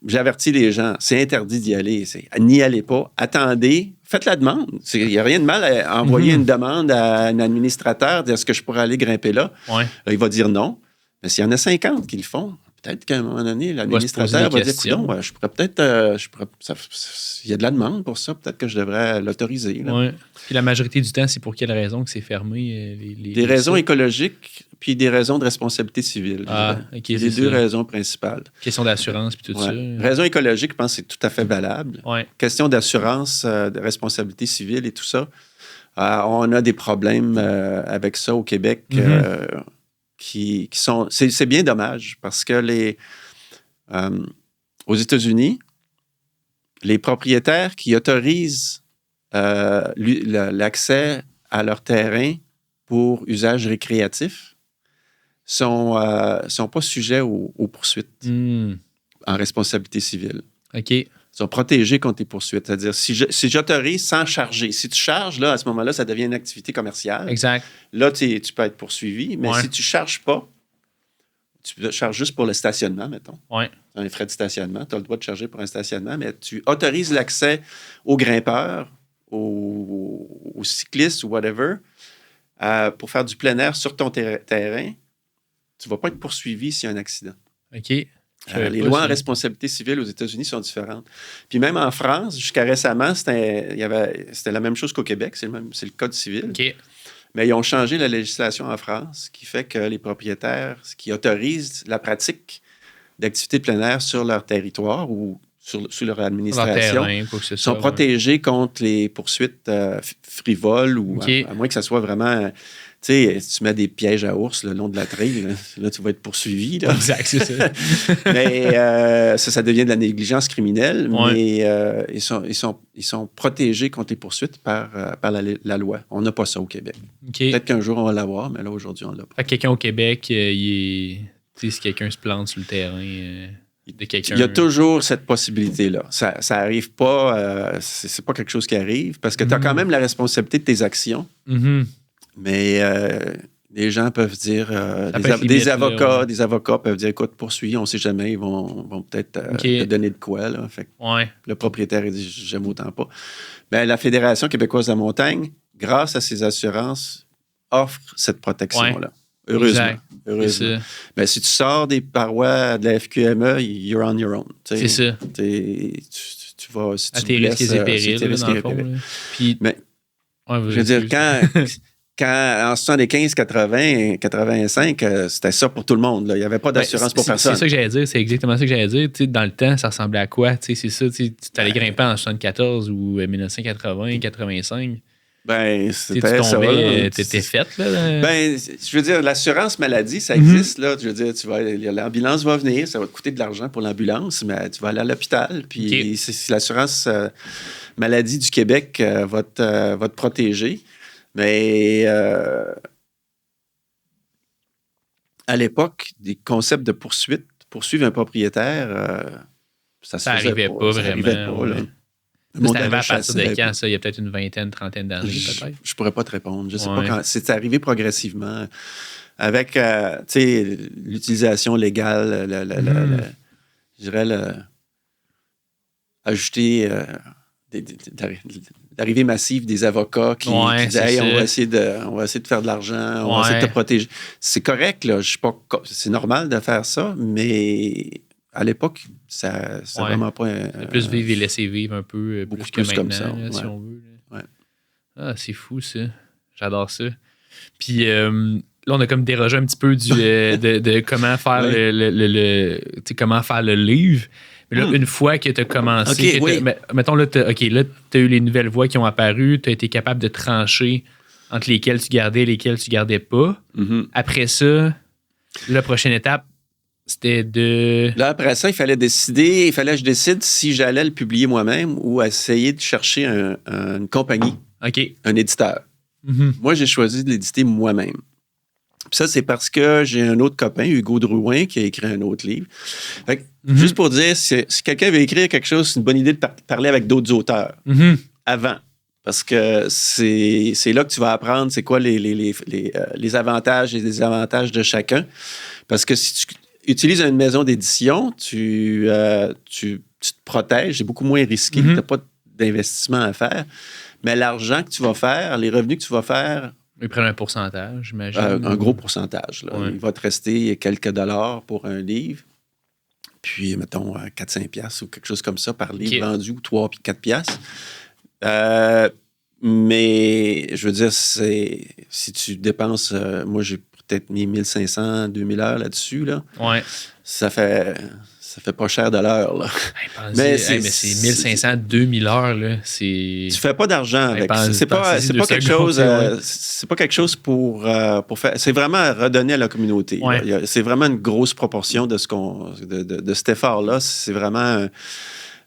j'avertis les gens, c'est interdit d'y aller. N'y allez pas. Attendez. Faites la demande. Il n'y a rien de mal à envoyer une demande à un administrateur, dire est-ce que je pourrais aller grimper là? Ouais. Là, il va dire non. Mais s'il y en a 50 qui le font, peut-être qu'à un moment donné, l'administrateur des va dire questions. coudonc, je pourrais peut-être. Il y a de la demande pour ça, peut-être que je devrais l'autoriser. Là. Ouais. Puis la majorité du temps, c'est pour quelle raison que c'est fermé? Des raisons écologiques puis des raisons de responsabilité civile. Ah, OK, c'est c'est les deux ça. raisons principales. Question d'assurance puis tout Ouais. ça. Raison écologique, je pense que c'est tout à fait valable. Ouais. Question d'assurance, de responsabilité civile et tout ça. On a des problèmes avec ça au Québec qui sont... C'est bien dommage parce que aux États-Unis, les propriétaires qui autorisent l'accès à leur terrain pour usage récréatif sont pas sujets aux poursuites Mm. en responsabilité civile. OK. Ils sont protégés contre les poursuites. C'est-à-dire, si j'autorise sans charger, si tu charges, là, à ce moment-là, ça devient une activité commerciale. Exact. Là, tu peux être poursuivi, mais Ouais. si tu ne charges pas, tu charges juste pour le stationnement, mettons. Ouais. Un frais de stationnement, tu as le droit de charger pour un stationnement, mais tu autorises l'accès aux grimpeurs, aux cyclistes ou whatever, pour faire du plein air sur ton terrain. Tu ne vas pas être poursuivi s'il y a un accident. OK. Les lois en responsabilité civile aux États-Unis sont différentes. Puis même en France, jusqu'à récemment, c'était la même chose qu'au Québec. C'est le code civil. OK. Mais ils ont changé la législation en France, ce qui fait que les propriétaires qui autorisent la pratique d'activités de plein air sur leur territoire ou sous leur administration Terrain, quoi que ce sont soit, protégés contre les poursuites frivoles ou OK. à moins que ça soit vraiment... Tu sais, si tu mets des pièges à ours le long de la trail, là tu vas être poursuivi. Là. Exact, c'est ça. Mais ça devient de la négligence criminelle, Ouais. mais ils sont protégés contre les poursuites par la loi. On n'a pas ça au Québec. OK. Peut-être qu'un jour, on va l'avoir, mais là, aujourd'hui, on l'a pas. Fait que quelqu'un au Québec, tu sais, si quelqu'un se plante sur le terrain de quelqu'un. Il y a toujours cette possibilité-là. Ça arrive pas... c'est pas quelque chose qui arrive, parce que tu as quand même la responsabilité de tes actions, Mhm. mais... les gens peuvent dire, peut être limite, là, ouais. des avocats peuvent dire, écoute, poursuis, on ne sait jamais, ils vont peut-être OK. te donner de quoi. Là. Fait que Ouais. le propriétaire, il dit, j'aime autant pas. Ben, la Fédération québécoise de la montagne, grâce à ses assurances, offre cette protection-là. Heureusement. Exact. Heureusement. C'est ça. Ben, si tu sors des parois de la FQME, you're on your own. C'est ça. Tu vas, si À tu tes te blesses, risques et c'est périls, tes là, risques dans et le fond. périls. là. Puis, Mais ouais, je veux dire, quand en 75, 80, 85, c'était ça pour tout le monde. Là. Il n'y avait pas d'assurance pour personne. C'est ça que j'allais dire. C'est exactement ça que j'allais dire. Tu sais, dans le temps, ça ressemblait à quoi? Tu sais, c'est ça. Tu allais grimper en 74 ou 1980, 85. Ben, Tu c'était ça. tombais, t'étais faite. Là. Ben, je veux dire, l'assurance maladie, ça existe. Là. Je veux dire, l'ambulance va venir, ça va te coûter de l'argent pour l'ambulance, mais tu vas aller à l'hôpital. Puis OK. c'est l'assurance maladie du Québec va te protéger. Mais à l'époque, des concepts de poursuivre un propriétaire, ça n'arrivait pas ça vraiment. arrivait pas, là. Ouais. Le C'est monde arrivé à avait partir de chassé. quand, ça? Il y a peut-être une vingtaine, trentaine d'années, peut-être. Je pourrais pas te répondre. Je sais Ouais. pas quand. C'est arrivé progressivement. Avec, tu sais, l'utilisation légale, je dirais, ajouter l'arrivée massive des avocats qui disent hey, on va essayer de faire de l'argent, on va essayer de te protéger. C'est correct, là. C'est normal de faire ça, mais à l'époque, ça c'est Ouais. vraiment pas... Plus vivre et laisser vivre un peu, beaucoup plus que plus comme maintenant, ça, là, si ouais. on veut. Là. Ouais. Ah, c'est fou, ça. J'adore ça. Puis là, on a comme dérogé un petit peu de comment faire Ouais. tu sais, comment faire le livre. Mais là, une fois que tu as commencé, Ok, que oui. mettons, là, tu as eu les nouvelles voix qui ont apparu, tu as été capable de trancher entre lesquelles tu gardais et lesquelles tu gardais pas. Mhm. Après ça, la prochaine étape, c'était de... Là, après ça, il fallait que je décide si j'allais le publier moi-même ou essayer de chercher une compagnie, OK. un éditeur. Mhm. Moi, j'ai choisi de l'éditer moi-même. Puis ça, c'est parce que j'ai un autre copain, Hugo Drouin, qui a écrit un autre livre. Fait que, juste pour dire, si quelqu'un veut écrire quelque chose, c'est une bonne idée de parler avec d'autres auteurs Mhm. avant. Parce que c'est là que tu vas apprendre c'est quoi les avantages et les désavantages de chacun. Parce que si tu utilises une maison d'édition, tu te protèges, c'est beaucoup moins risqué, tu n'as pas d'investissement à faire. Mais l'argent que tu vas faire, les revenus que tu vas faire, Ils prennent un pourcentage, j'imagine. un gros pourcentage. Là. Ouais. Il va te rester quelques dollars pour un livre. Puis, mettons, 4-5 piastres ou quelque chose comme ça par livre vendu, ou 3 puis 4 piastres. Mais, je veux dire, si tu dépenses... moi, j'ai peut-être mis 1500, 2000 heures là-dessus. Là. Ouais. Ça fait pas cher de l'heure. Là. Hey, Mais c'est 1500, 2000 heures. Là, c'est... Tu fais pas d'argent avec ça. C'est pas quelque chose pour faire. C'est vraiment à redonner à la communauté. Ouais. C'est vraiment une grosse proportion de de cet effort-là. C'est vraiment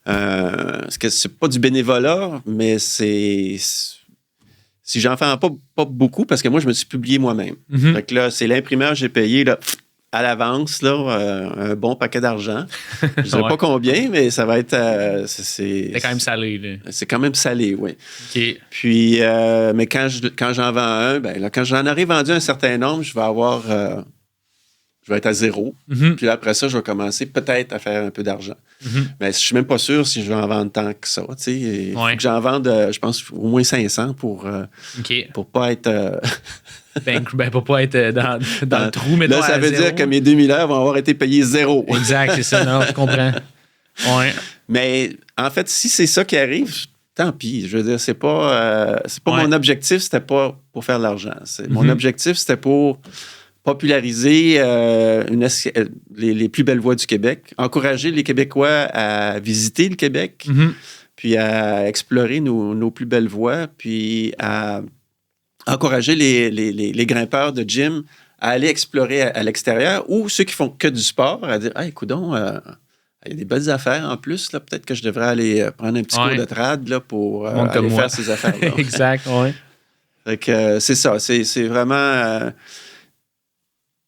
c'est pas du bénévolat, mais c'est si j'en fais pas beaucoup, parce que moi, je me suis publié moi-même. Mhm. Fait que là, c'est l'imprimeur que j'ai payé là, à l'avance, là, un bon paquet d'argent. Je ne sais Ouais. pas combien, mais ça va être... c'est quand même salé. Là. C'est quand même salé, oui. OK. Puis, mais quand j'en vends un, ben là, quand j'en aurai vendu un certain nombre, je vais être à zéro. Mhm. Puis là, après ça, je vais commencer peut-être à faire un peu d'argent. Mhm. Mais je suis même pas sûr si je vais en vendre tant que ça. Tu sais. Il faut Ouais. que j'en vende, je pense, au moins 500 pour OK. pas être... Pour pas être dans le trou, mais là, ça veut dire que mes 2000 heures vont avoir été payées zéro. Exact, c'est ça. Non, je comprends. Ouais. Mais en fait, si c'est ça qui arrive, tant pis. Je veux dire, c'est pas mon objectif, c'était pas pour faire de l'argent. Mon objectif, c'était pour populariser les plus belles voies du Québec, encourager les Québécois à visiter le Québec, puis à explorer nos plus belles voies, puis à encourager les grimpeurs de gym à aller explorer à l'extérieur, ou ceux qui font que du sport, à dire « Hey, coudonc, il y a des belles affaires en plus, là, peut-être que je devrais aller prendre un petit cours de trad là, pour aller faire ces affaires-là. » Exact, oui. Fait que c'est ça, c'est vraiment...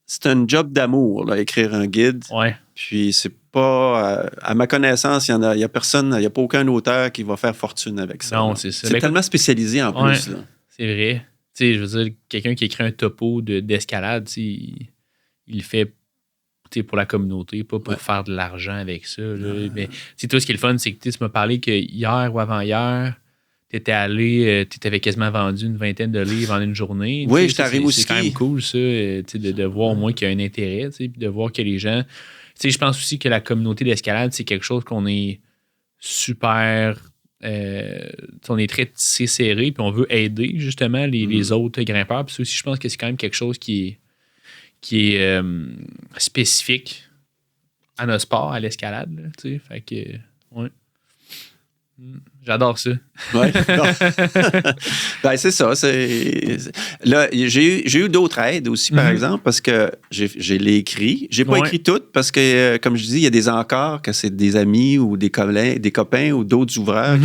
c'est un job d'amour, là, écrire un guide. Ouais. Puis c'est pas... à ma connaissance, il y a personne, il n'y a pas aucun auteur qui va faire fortune avec ça. Non, là. c'est ça. C'est tellement spécialisé en plus. Là. C'est vrai. Tu sais, je veux dire, quelqu'un qui écrit un topo d'escalade, tu sais, il le fait pour la communauté, pas pour faire de l'argent avec ça. Là. Mais tu sais, toi, ce qui est le fun, c'est que tu m'as parlé que hier ou avant-hier, tu avais quasiment vendu une vingtaine de livres en une journée. Oui, j'étais à Rimouski. C'est quand même cool, ça, de voir au moins qu'il y a un intérêt, puis de voir que les gens... Tu sais, je pense aussi que la communauté d'escalade, c'est quelque chose qu'on est super... on est très tissé serré, puis on veut aider, justement, les autres grimpeurs. Puis aussi, je pense que c'est quand même quelque chose qui est spécifique à notre sport, à l'escalade. Là, fait que, ouais. J'adore ça. Oui. Ben, c'est ça. Là, j'ai eu d'autres aides aussi, par exemple, parce que j'ai écrit. J'ai pas écrit toutes parce que, comme je dis, il y a des encores que c'est des amis ou des copains ou d'autres ouvreurs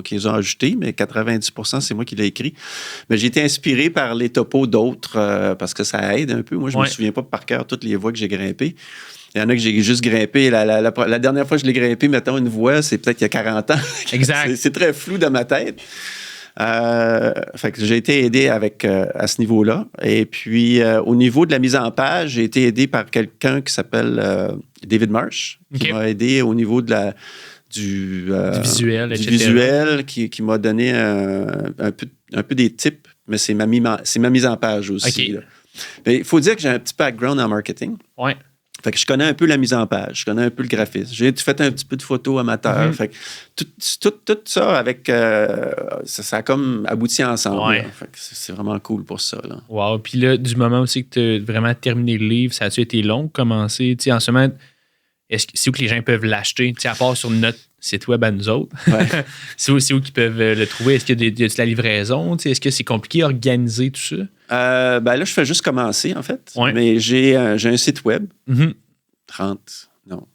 qui les ont ajoutés, mais 90%, c'est moi qui l'ai écrit. Mais j'ai été inspiré par les topos d'autres parce que ça aide un peu. Moi, je me souviens pas par cœur toutes les voies que j'ai grimpées. Il y en a que j'ai juste grimpé. La dernière fois que je l'ai grimpé, mettons, une voie, c'est peut-être il y a 40 ans. Exact. C'est très flou dans ma tête. Fait que j'ai été aidé à ce niveau-là. Et puis, au niveau de la mise en page, j'ai été aidé par quelqu'un qui s'appelle David Marsh, qui m'a aidé au niveau de du visuel, etc. Du visuel, qui m'a donné un peu des tips, mais c'est ma mise en page aussi. Okay. Mais il faut dire que j'ai un petit background en marketing. Ouais. Fait que je connais un peu la mise en page, je connais un peu le graphisme. J'ai fait un petit peu de photos amateur. Fait que tout ça avec ça a comme abouti ensemble. Ouais. Là. Fait que c'est vraiment cool pour ça. Là. Wow. Puis là, du moment aussi que tu as vraiment terminé le livre, ça a-tu été long de commencer? Tu sais, en ce moment, c'est où que les gens peuvent l'acheter? Tu sais, à part sur notre site web à nous autres. Ouais. C'est où qu'ils peuvent le trouver? Est-ce qu'il y a de la livraison? Tu sais, est-ce que c'est compliqué à organiser tout ça? Ben là, je fais juste commencer, en fait. Ouais. Mais j'ai un site web, Mhm.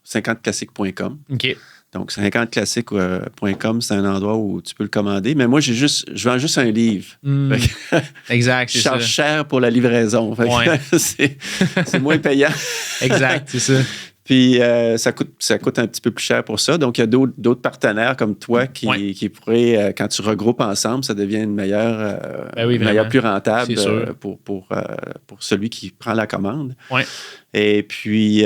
50classiques.com. OK. Donc, 50classiques.com, c'est un endroit où tu peux le commander. Mais moi, je vends juste un livre. Mm. Fait que Exact, je c'est charge ça. cher pour la livraison. Fait que Ouais. c'est moins payant. Exact, c'est ça. Puis, ça coûte un petit peu plus cher pour ça. Donc, il y a d'autres partenaires comme toi qui pourraient, quand tu regroupes ensemble, ça devient une meilleure, Ben oui, plus rentable C'est sûr. pour celui qui prend la commande. Ouais. Et puis,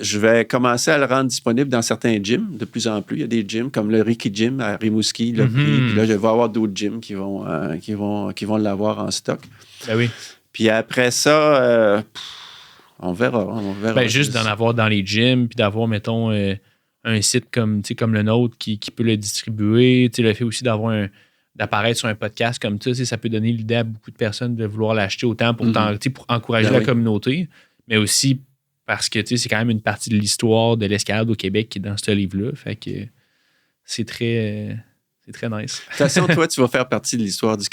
je vais commencer à le rendre disponible dans certains gyms de plus en plus. Il y a des gyms comme le Ricky Gym à Rimouski. Puis là, je vais avoir d'autres gyms qui vont l'avoir en stock. Ben oui. Puis après ça, on verra. Ben, juste d'en avoir dans les gyms, puis d'avoir, mettons, un site comme le nôtre qui peut le distribuer. Le fait aussi d'apparaître sur un podcast comme ça, ça peut donner l'idée à beaucoup de personnes de vouloir l'acheter autant pour encourager la communauté, mais aussi parce que c'est quand même une partie de l'histoire de l'escalade au Québec qui est dans ce livre-là. Fait que c'est très nice. De toute façon, toi, tu vas faire partie de l'histoire de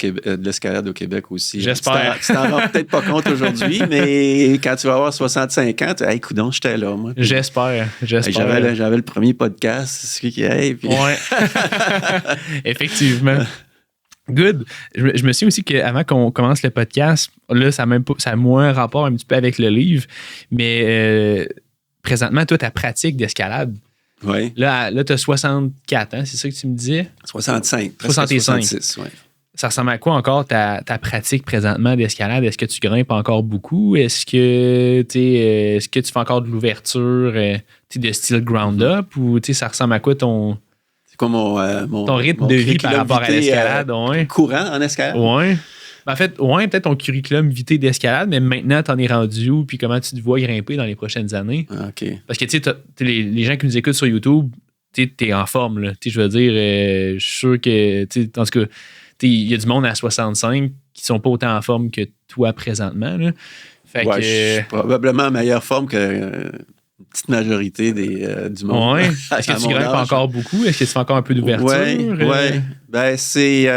l'escalade au Québec aussi. J'espère. Tu t'en rends peut-être pas compte aujourd'hui, mais quand tu vas avoir 65 ans, tu vas coudonc, j'étais là, moi. Puis, J'espère. j'avais le premier podcast, c'est celui qui est. Puis... Ouais. Effectivement. Good. Je me souviens aussi qu'avant qu'on commence le podcast, là, ça a moins rapport un petit peu avec le livre, mais présentement, toi, ta pratique d'escalade, Oui. là tu as 64 ans, c'est ça que tu me disais? 65. 65. 66, oui. Ça ressemble à quoi encore ta pratique présentement d'escalade? Est-ce que tu grimpes encore beaucoup? Est-ce que tu fais encore de l'ouverture de style ground-up? Ou ça ressemble à quoi ton rythme de vie par rapport à l'escalade? Ouais. Courant en escalade? Ouais. Ben, en fait, peut-être ton curriculum vitae d'escalade, mais maintenant, t'en es rendu où? Puis comment tu te vois grimper dans les prochaines années? OK. Parce que, les gens qui nous écoutent sur YouTube, t'es en forme, là. Je veux dire, je suis sûr que, en tout cas, il y a du monde à 65 qui sont pas autant en forme que toi présentement, là. Fait Ouais, que... je suis probablement en meilleure forme que une petite majorité du monde. Ouais. Est-ce que tu grimpes encore beaucoup? Est-ce que tu fais encore un peu d'ouverture? Oui. Ben, c'est...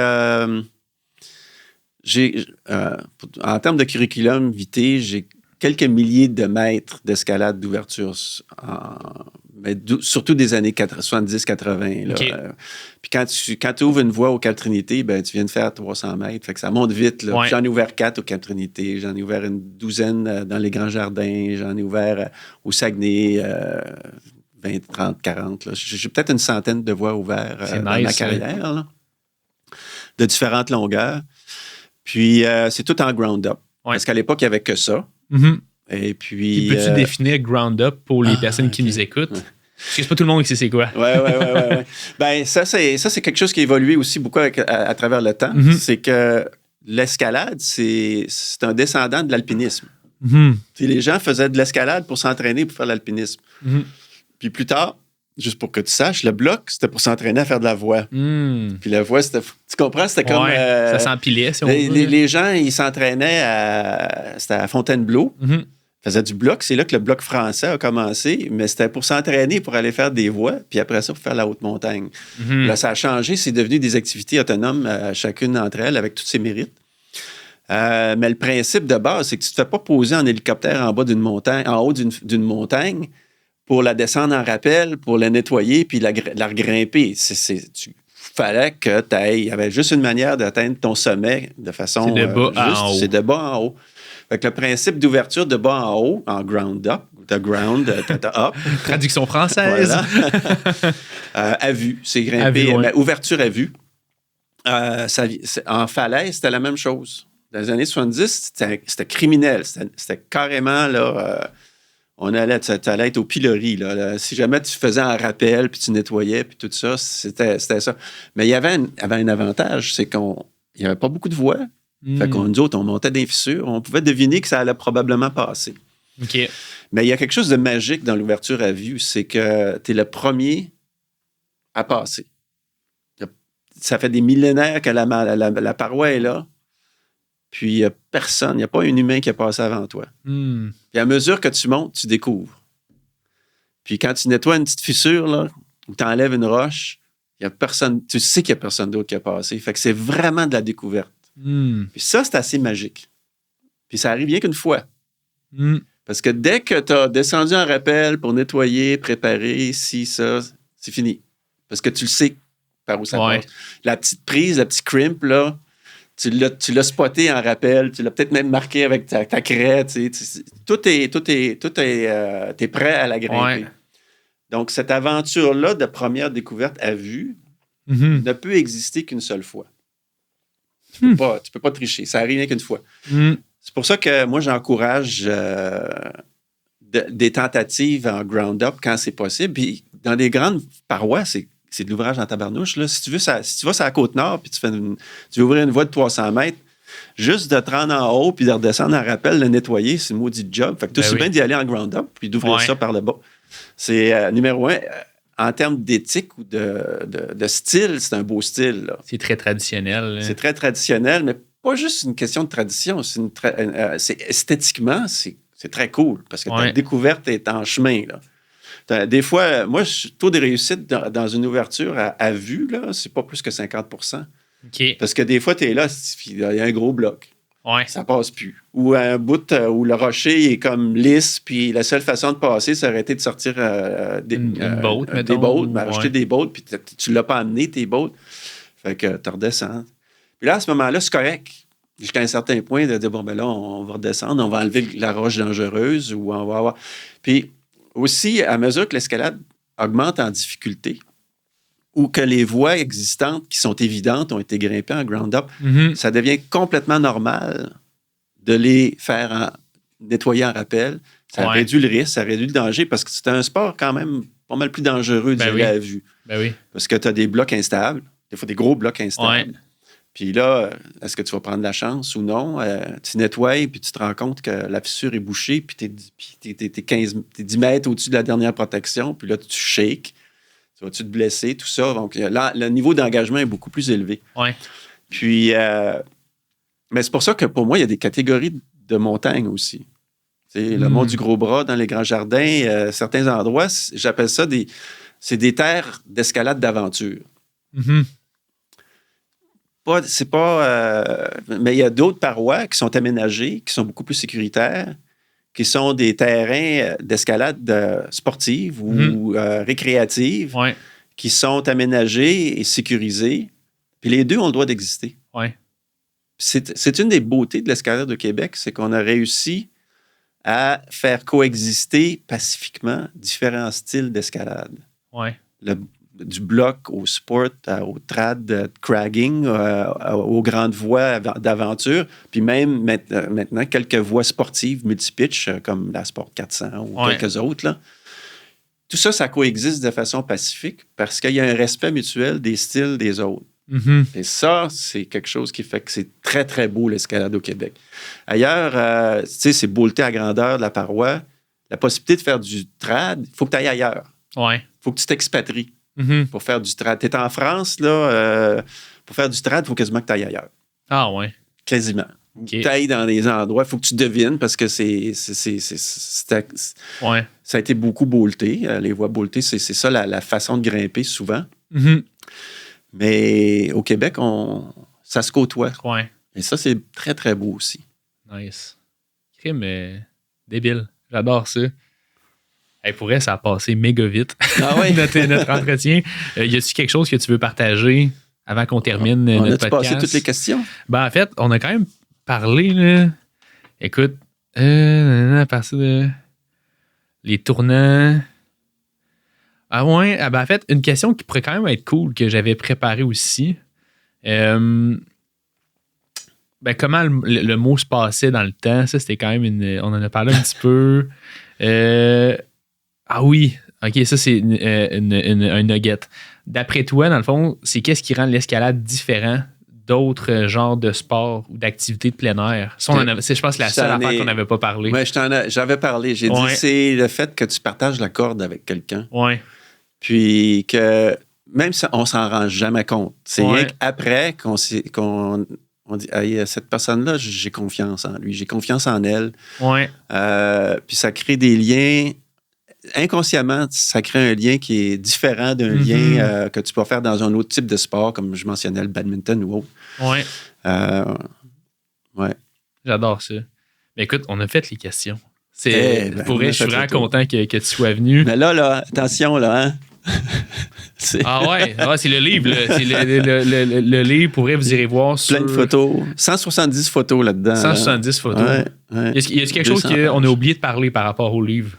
en termes de curriculum vitae, j'ai quelques milliers de mètres d'escalade d'ouverture, mais surtout des années 70-80. OK. Puis quand tu ouvres une voie au Cap-Trinité, ben, tu viens de faire 300 mètres. Fait que ça monte vite. Là. Ouais. J'en ai ouvert 4 au Cap-Trinité. J'en ai ouvert une douzaine dans les Grands Jardins. J'en ai ouvert au Saguenay 20, 30, 40. Là. J'ai peut-être une centaine de voies ouvertes dans ma carrière, là, de différentes longueurs. Puis, c'est tout en ground-up. Ouais. Parce qu'à l'époque, il n'y avait que ça. Mm-hmm. Et puis... Peux-tu définir ground-up pour les personnes qui nous écoutent? Ouais. Parce que c'est pas tout le monde qui sait c'est quoi. Oui. Ben, ça, c'est quelque chose qui a évolué aussi beaucoup à travers le temps. Mm-hmm. C'est que l'escalade, c'est un descendant de l'alpinisme. Mm-hmm. Les gens faisaient de l'escalade pour s'entraîner pour faire l'alpinisme. Mm-hmm. Puis plus tard, juste pour que tu saches, le bloc, c'était pour s'entraîner à faire de la voie. Mm. Puis la voie, c'était... Tu comprends? C'était comme... ça s'empilait, si on veut. Les gens, ils s'entraînaient c'était à Fontainebleau. Mm-hmm. Ils faisaient du bloc. C'est là que le bloc français a commencé, mais c'était pour s'entraîner, pour aller faire des voies, puis après ça, pour faire la haute montagne. Mm-hmm. Là, ça a changé. C'est devenu des activités autonomes, chacune d'entre elles, avec tous ses mérites. Mais le principe de base, c'est que tu ne te fais pas poser en hélicoptère en bas d'une montagne, en haut d'une montagne, pour la descendre en rappel, pour la nettoyer, puis la regrimper. Fallait que tu ailles. Il y avait juste une manière d'atteindre ton sommet de façon c'est de bas juste. en haut. C'est de bas en haut. Fait que le principe d'ouverture de bas en haut, en ground up, de ground up. Traduction française. Voilà. À vue. C'est grimper. À vue, ouais. Mais ouverture à vue. En falaise, c'était la même chose. Dans les années 70, c'était criminel. C'était carrément là. Tu allais être au pilori. Là. Si jamais tu faisais un rappel, puis tu nettoyais, puis tout ça, c'était ça. Mais il y avait un avantage, c'est qu'il n'y avait pas beaucoup de voies. Fait que nous autres, on montait des fissures. On pouvait deviner que ça allait probablement passer. OK. Mais il y a quelque chose de magique dans l'ouverture à vue, c'est que tu es le premier à passer. Ça fait des millénaires que la paroi est là, puis il n'y a personne, il n'y a pas un humain qui a passé avant toi. Puis à mesure que tu montes, tu découvres. Puis quand tu nettoies une petite fissure, là, ou tu enlèves une roche, il y a personne, tu sais qu'il n'y a personne d'autre qui a passé. Fait que c'est vraiment de la découverte. Puis ça, c'est assez magique. Puis ça arrive rien qu'une fois. Parce que dès que tu as descendu en rappel pour nettoyer, préparer, ça, c'est fini. Parce que tu le sais par où ça passe. La petite prise, la petite crimp, là, tu l'as spoté en rappel, tu l'as peut-être même marqué avec ta craie. Tout est t'es prêt à la grimper. Donc, cette aventure-là de première découverte à vue ne peut exister qu'une seule fois. Tu peux pas tricher. Ça arrive rien qu'une fois. C'est pour ça que moi, j'encourage des tentatives en ground-up quand c'est possible. Puis, dans des grandes parois, c'est de l'ouvrage en tabarnouche. Là. Si tu vas sur la Côte-Nord puis tu veux ouvrir une voie de 300 mètres, juste de te rendre en haut puis de redescendre en rappel, le nettoyer, c'est un maudit job. Fait que tu as bien d'y aller en ground-up puis d'ouvrir ça par le bas. C'est numéro 1. En termes d'éthique ou de style, c'est un beau style. Là. C'est très traditionnel. Là. C'est très traditionnel, mais pas juste une question de tradition. C'est esthétiquement, c'est très cool parce que ta découverte est en chemin. Là. Des fois, moi, le taux de réussite dans une ouverture à vue, là, c'est pas plus que 50%. Okay. Parce que des fois, tu es là, il y a un gros bloc. Ça passe plus. Ou un bout où le rocher est comme lisse, puis la seule façon de passer, ça aurait été de sortir des bottes, acheter des bottes, puis tu l'as pas amené, tes bottes. Fait que tu redescends. Puis là, à ce moment-là, c'est correct. Jusqu'à un certain point, de dire, bon, ben là, on va redescendre, on va enlever la roche dangereuse, ou on va avoir... Puis aussi, à mesure que l'escalade augmente en difficulté, ou que les voies existantes qui sont évidentes ont été grimpées en ground-up, ça devient complètement normal de les faire nettoyer en rappel. Ça réduit le risque, ça réduit le danger, parce que c'est un sport quand même pas mal plus dangereux d'y aller à vue. Parce que tu as des blocs instables, des fois des gros blocs instables. Puis là, est-ce que tu vas prendre la chance ou non? Tu nettoies, puis tu te rends compte que la fissure est bouchée, puis t'es 10 mètres au-dessus de la dernière protection, puis là, tu shakes. Tu vas-tu te blesser, tout ça. Donc, là, le niveau d'engagement est beaucoup plus élevé. Puis, mais c'est pour ça que pour moi, il y a des catégories de montagnes aussi. Le mont du Gros-Bras dans les Grands Jardins, certains endroits, j'appelle ça c'est des terres d'escalade d'aventure. Mais il y a d'autres parois qui sont aménagées, qui sont beaucoup plus sécuritaires, qui sont des terrains d'escalade sportive ou récréative, qui sont aménagés et sécurisés. Puis les deux ont le droit d'exister. C'est une des beautés de l'escalade au Québec, c'est qu'on a réussi à faire coexister pacifiquement différents styles d'escalade. Du bloc au sport, au trad cragging, aux grandes voies d'aventure, puis même maintenant quelques voies sportives multipitch, comme la Sport 400 ou quelques autres. Là. Tout ça, ça coexiste de façon pacifique parce qu'il y a un respect mutuel des styles des autres. Et ça, c'est quelque chose qui fait que c'est très, très beau, l'escalade au Québec. Ailleurs, tu sais, c'est beauté à grandeur de la paroi. La possibilité de faire du trad, il faut que tu ailles ailleurs. Il faut que tu t'expatries. Pour faire du trad. Tu es en France, là, pour faire du trad, il faut quasiment que tu ailles ailleurs. Quasiment. Tu ailles dans des endroits, il faut que tu devines parce que ça a été beaucoup bolté. Les voies boltées, c'est ça la façon de grimper souvent. Mais au Québec, ça se côtoie. Et ça, c'est très, très beau aussi. Nice. Crime débile. J'adore ça. Pour elle, ça a passé méga vite, notre entretien. Y a-t-il quelque chose que tu veux partager avant qu'on termine notre podcast? On a passé toutes les questions? Ben, en fait, on a quand même parlé, là. Écoute, à partir de les tournants. En fait, une question qui pourrait quand même être cool, que j'avais préparée aussi. Comment le mot se passait dans le temps, ça, c'était quand même on en a parlé un petit peu. Oui, OK, ça, c'est un nugget. D'après toi, dans le fond, c'est qu'est-ce qui rend l'escalade différent d'autres genres de sports ou d'activités de plein air? Ça, c'est, je pense, la seule affaire qu'on n'avait pas parlé. Oui, j'avais parlé. J'ai dit, c'est le fait que tu partages la corde avec quelqu'un. Oui. Puis que même si on s'en rend jamais compte. C'est rien qu'après qu'on dit, hey, cette personne-là, j'ai confiance en lui, j'ai confiance en elle. Oui. Puis ça crée des liens. Inconsciemment, ça crée un lien qui est différent d'un lien que tu peux faire dans un autre type de sport, comme je mentionnais, le badminton ou autre. Oui. Ouais. J'adore ça. Mais écoute, on a fait les questions. Pour vrai, je suis vraiment content que tu sois venu. Mais là, attention, là, hein? C'est le livre. Là. C'est le livre. Pour vrai, vous irez voir sur... Plein de photos. 170 photos là-dedans. 170 photos. Ouais. Y a quelque chose qu'on a oublié de parler par rapport au livre?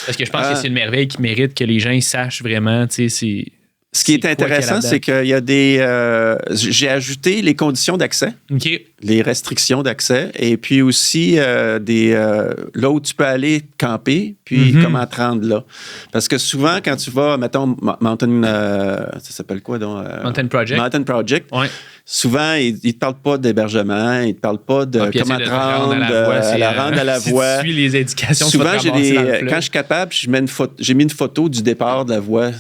Parce que je pense que c'est une merveille qui mérite que les gens sachent vraiment, tu sais, Ce qui est intéressant, c'est qu'il y a des... j'ai ajouté les conditions d'accès, les restrictions d'accès, et puis aussi là où tu peux aller camper, puis comment te rendre là. Parce que souvent, quand tu vas, mettons, Mountain... ça s'appelle quoi, donc? Mountain Project. Mountain Project. Ouais. Souvent, ils ne te parlent pas d'hébergement, ils ne te parlent pas de comment te rendre à la voie. Si tu suis les indications, souvent, quand je suis capable, j'ai mis une photo du départ de la voie.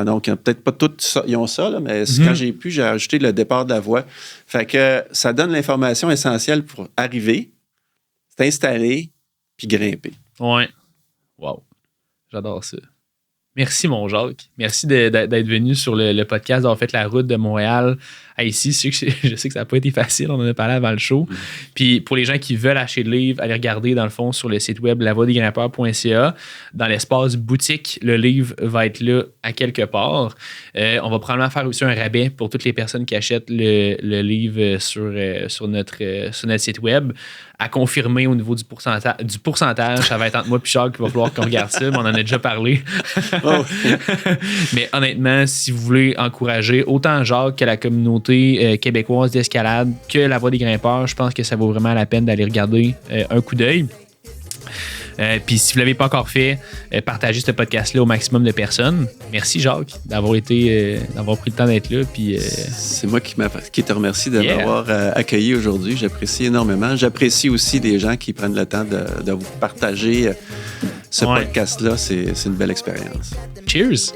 Donc, peut-être pas tous ils ont ça, là, mais quand j'ai pu, j'ai ajouté le départ de la voie. Fait que ça donne l'information essentielle pour arriver, t'installer, puis grimper. Ouais. Wow. J'adore ça. Merci, mon Jacques. Merci d'être venu sur le podcast, d'avoir fait la route de Montréal à ici. Je sais que ça n'a pas été facile, on en a parlé avant le show. Puis pour les gens qui veulent acheter le livre, allez regarder dans le fond sur le site web lavoiedesgrimpeurs.ca. Dans l'espace boutique, le livre va être là à quelque part. On va probablement faire aussi un rabais pour toutes les personnes qui achètent le livre sur notre site web. À confirmer au niveau du pourcentage, ça va être entre moi et Jacques qu'il va falloir qu'on regarde ça, mais on en a déjà parlé. Mais honnêtement, si vous voulez encourager autant Jacques que la communauté québécoise d'escalade que la Voie des grimpeurs, je pense que ça vaut vraiment la peine d'aller regarder un coup d'œil. Puis si vous ne l'avez pas encore fait, partagez ce podcast-là au maximum de personnes. Merci Jacques d'avoir pris le temps d'être là. Puis, c'est moi qui te remercie de m'avoir accueilli aujourd'hui. J'apprécie énormément. J'apprécie aussi les gens qui prennent le temps de vous partager ce podcast-là. C'est une belle expérience. Cheers!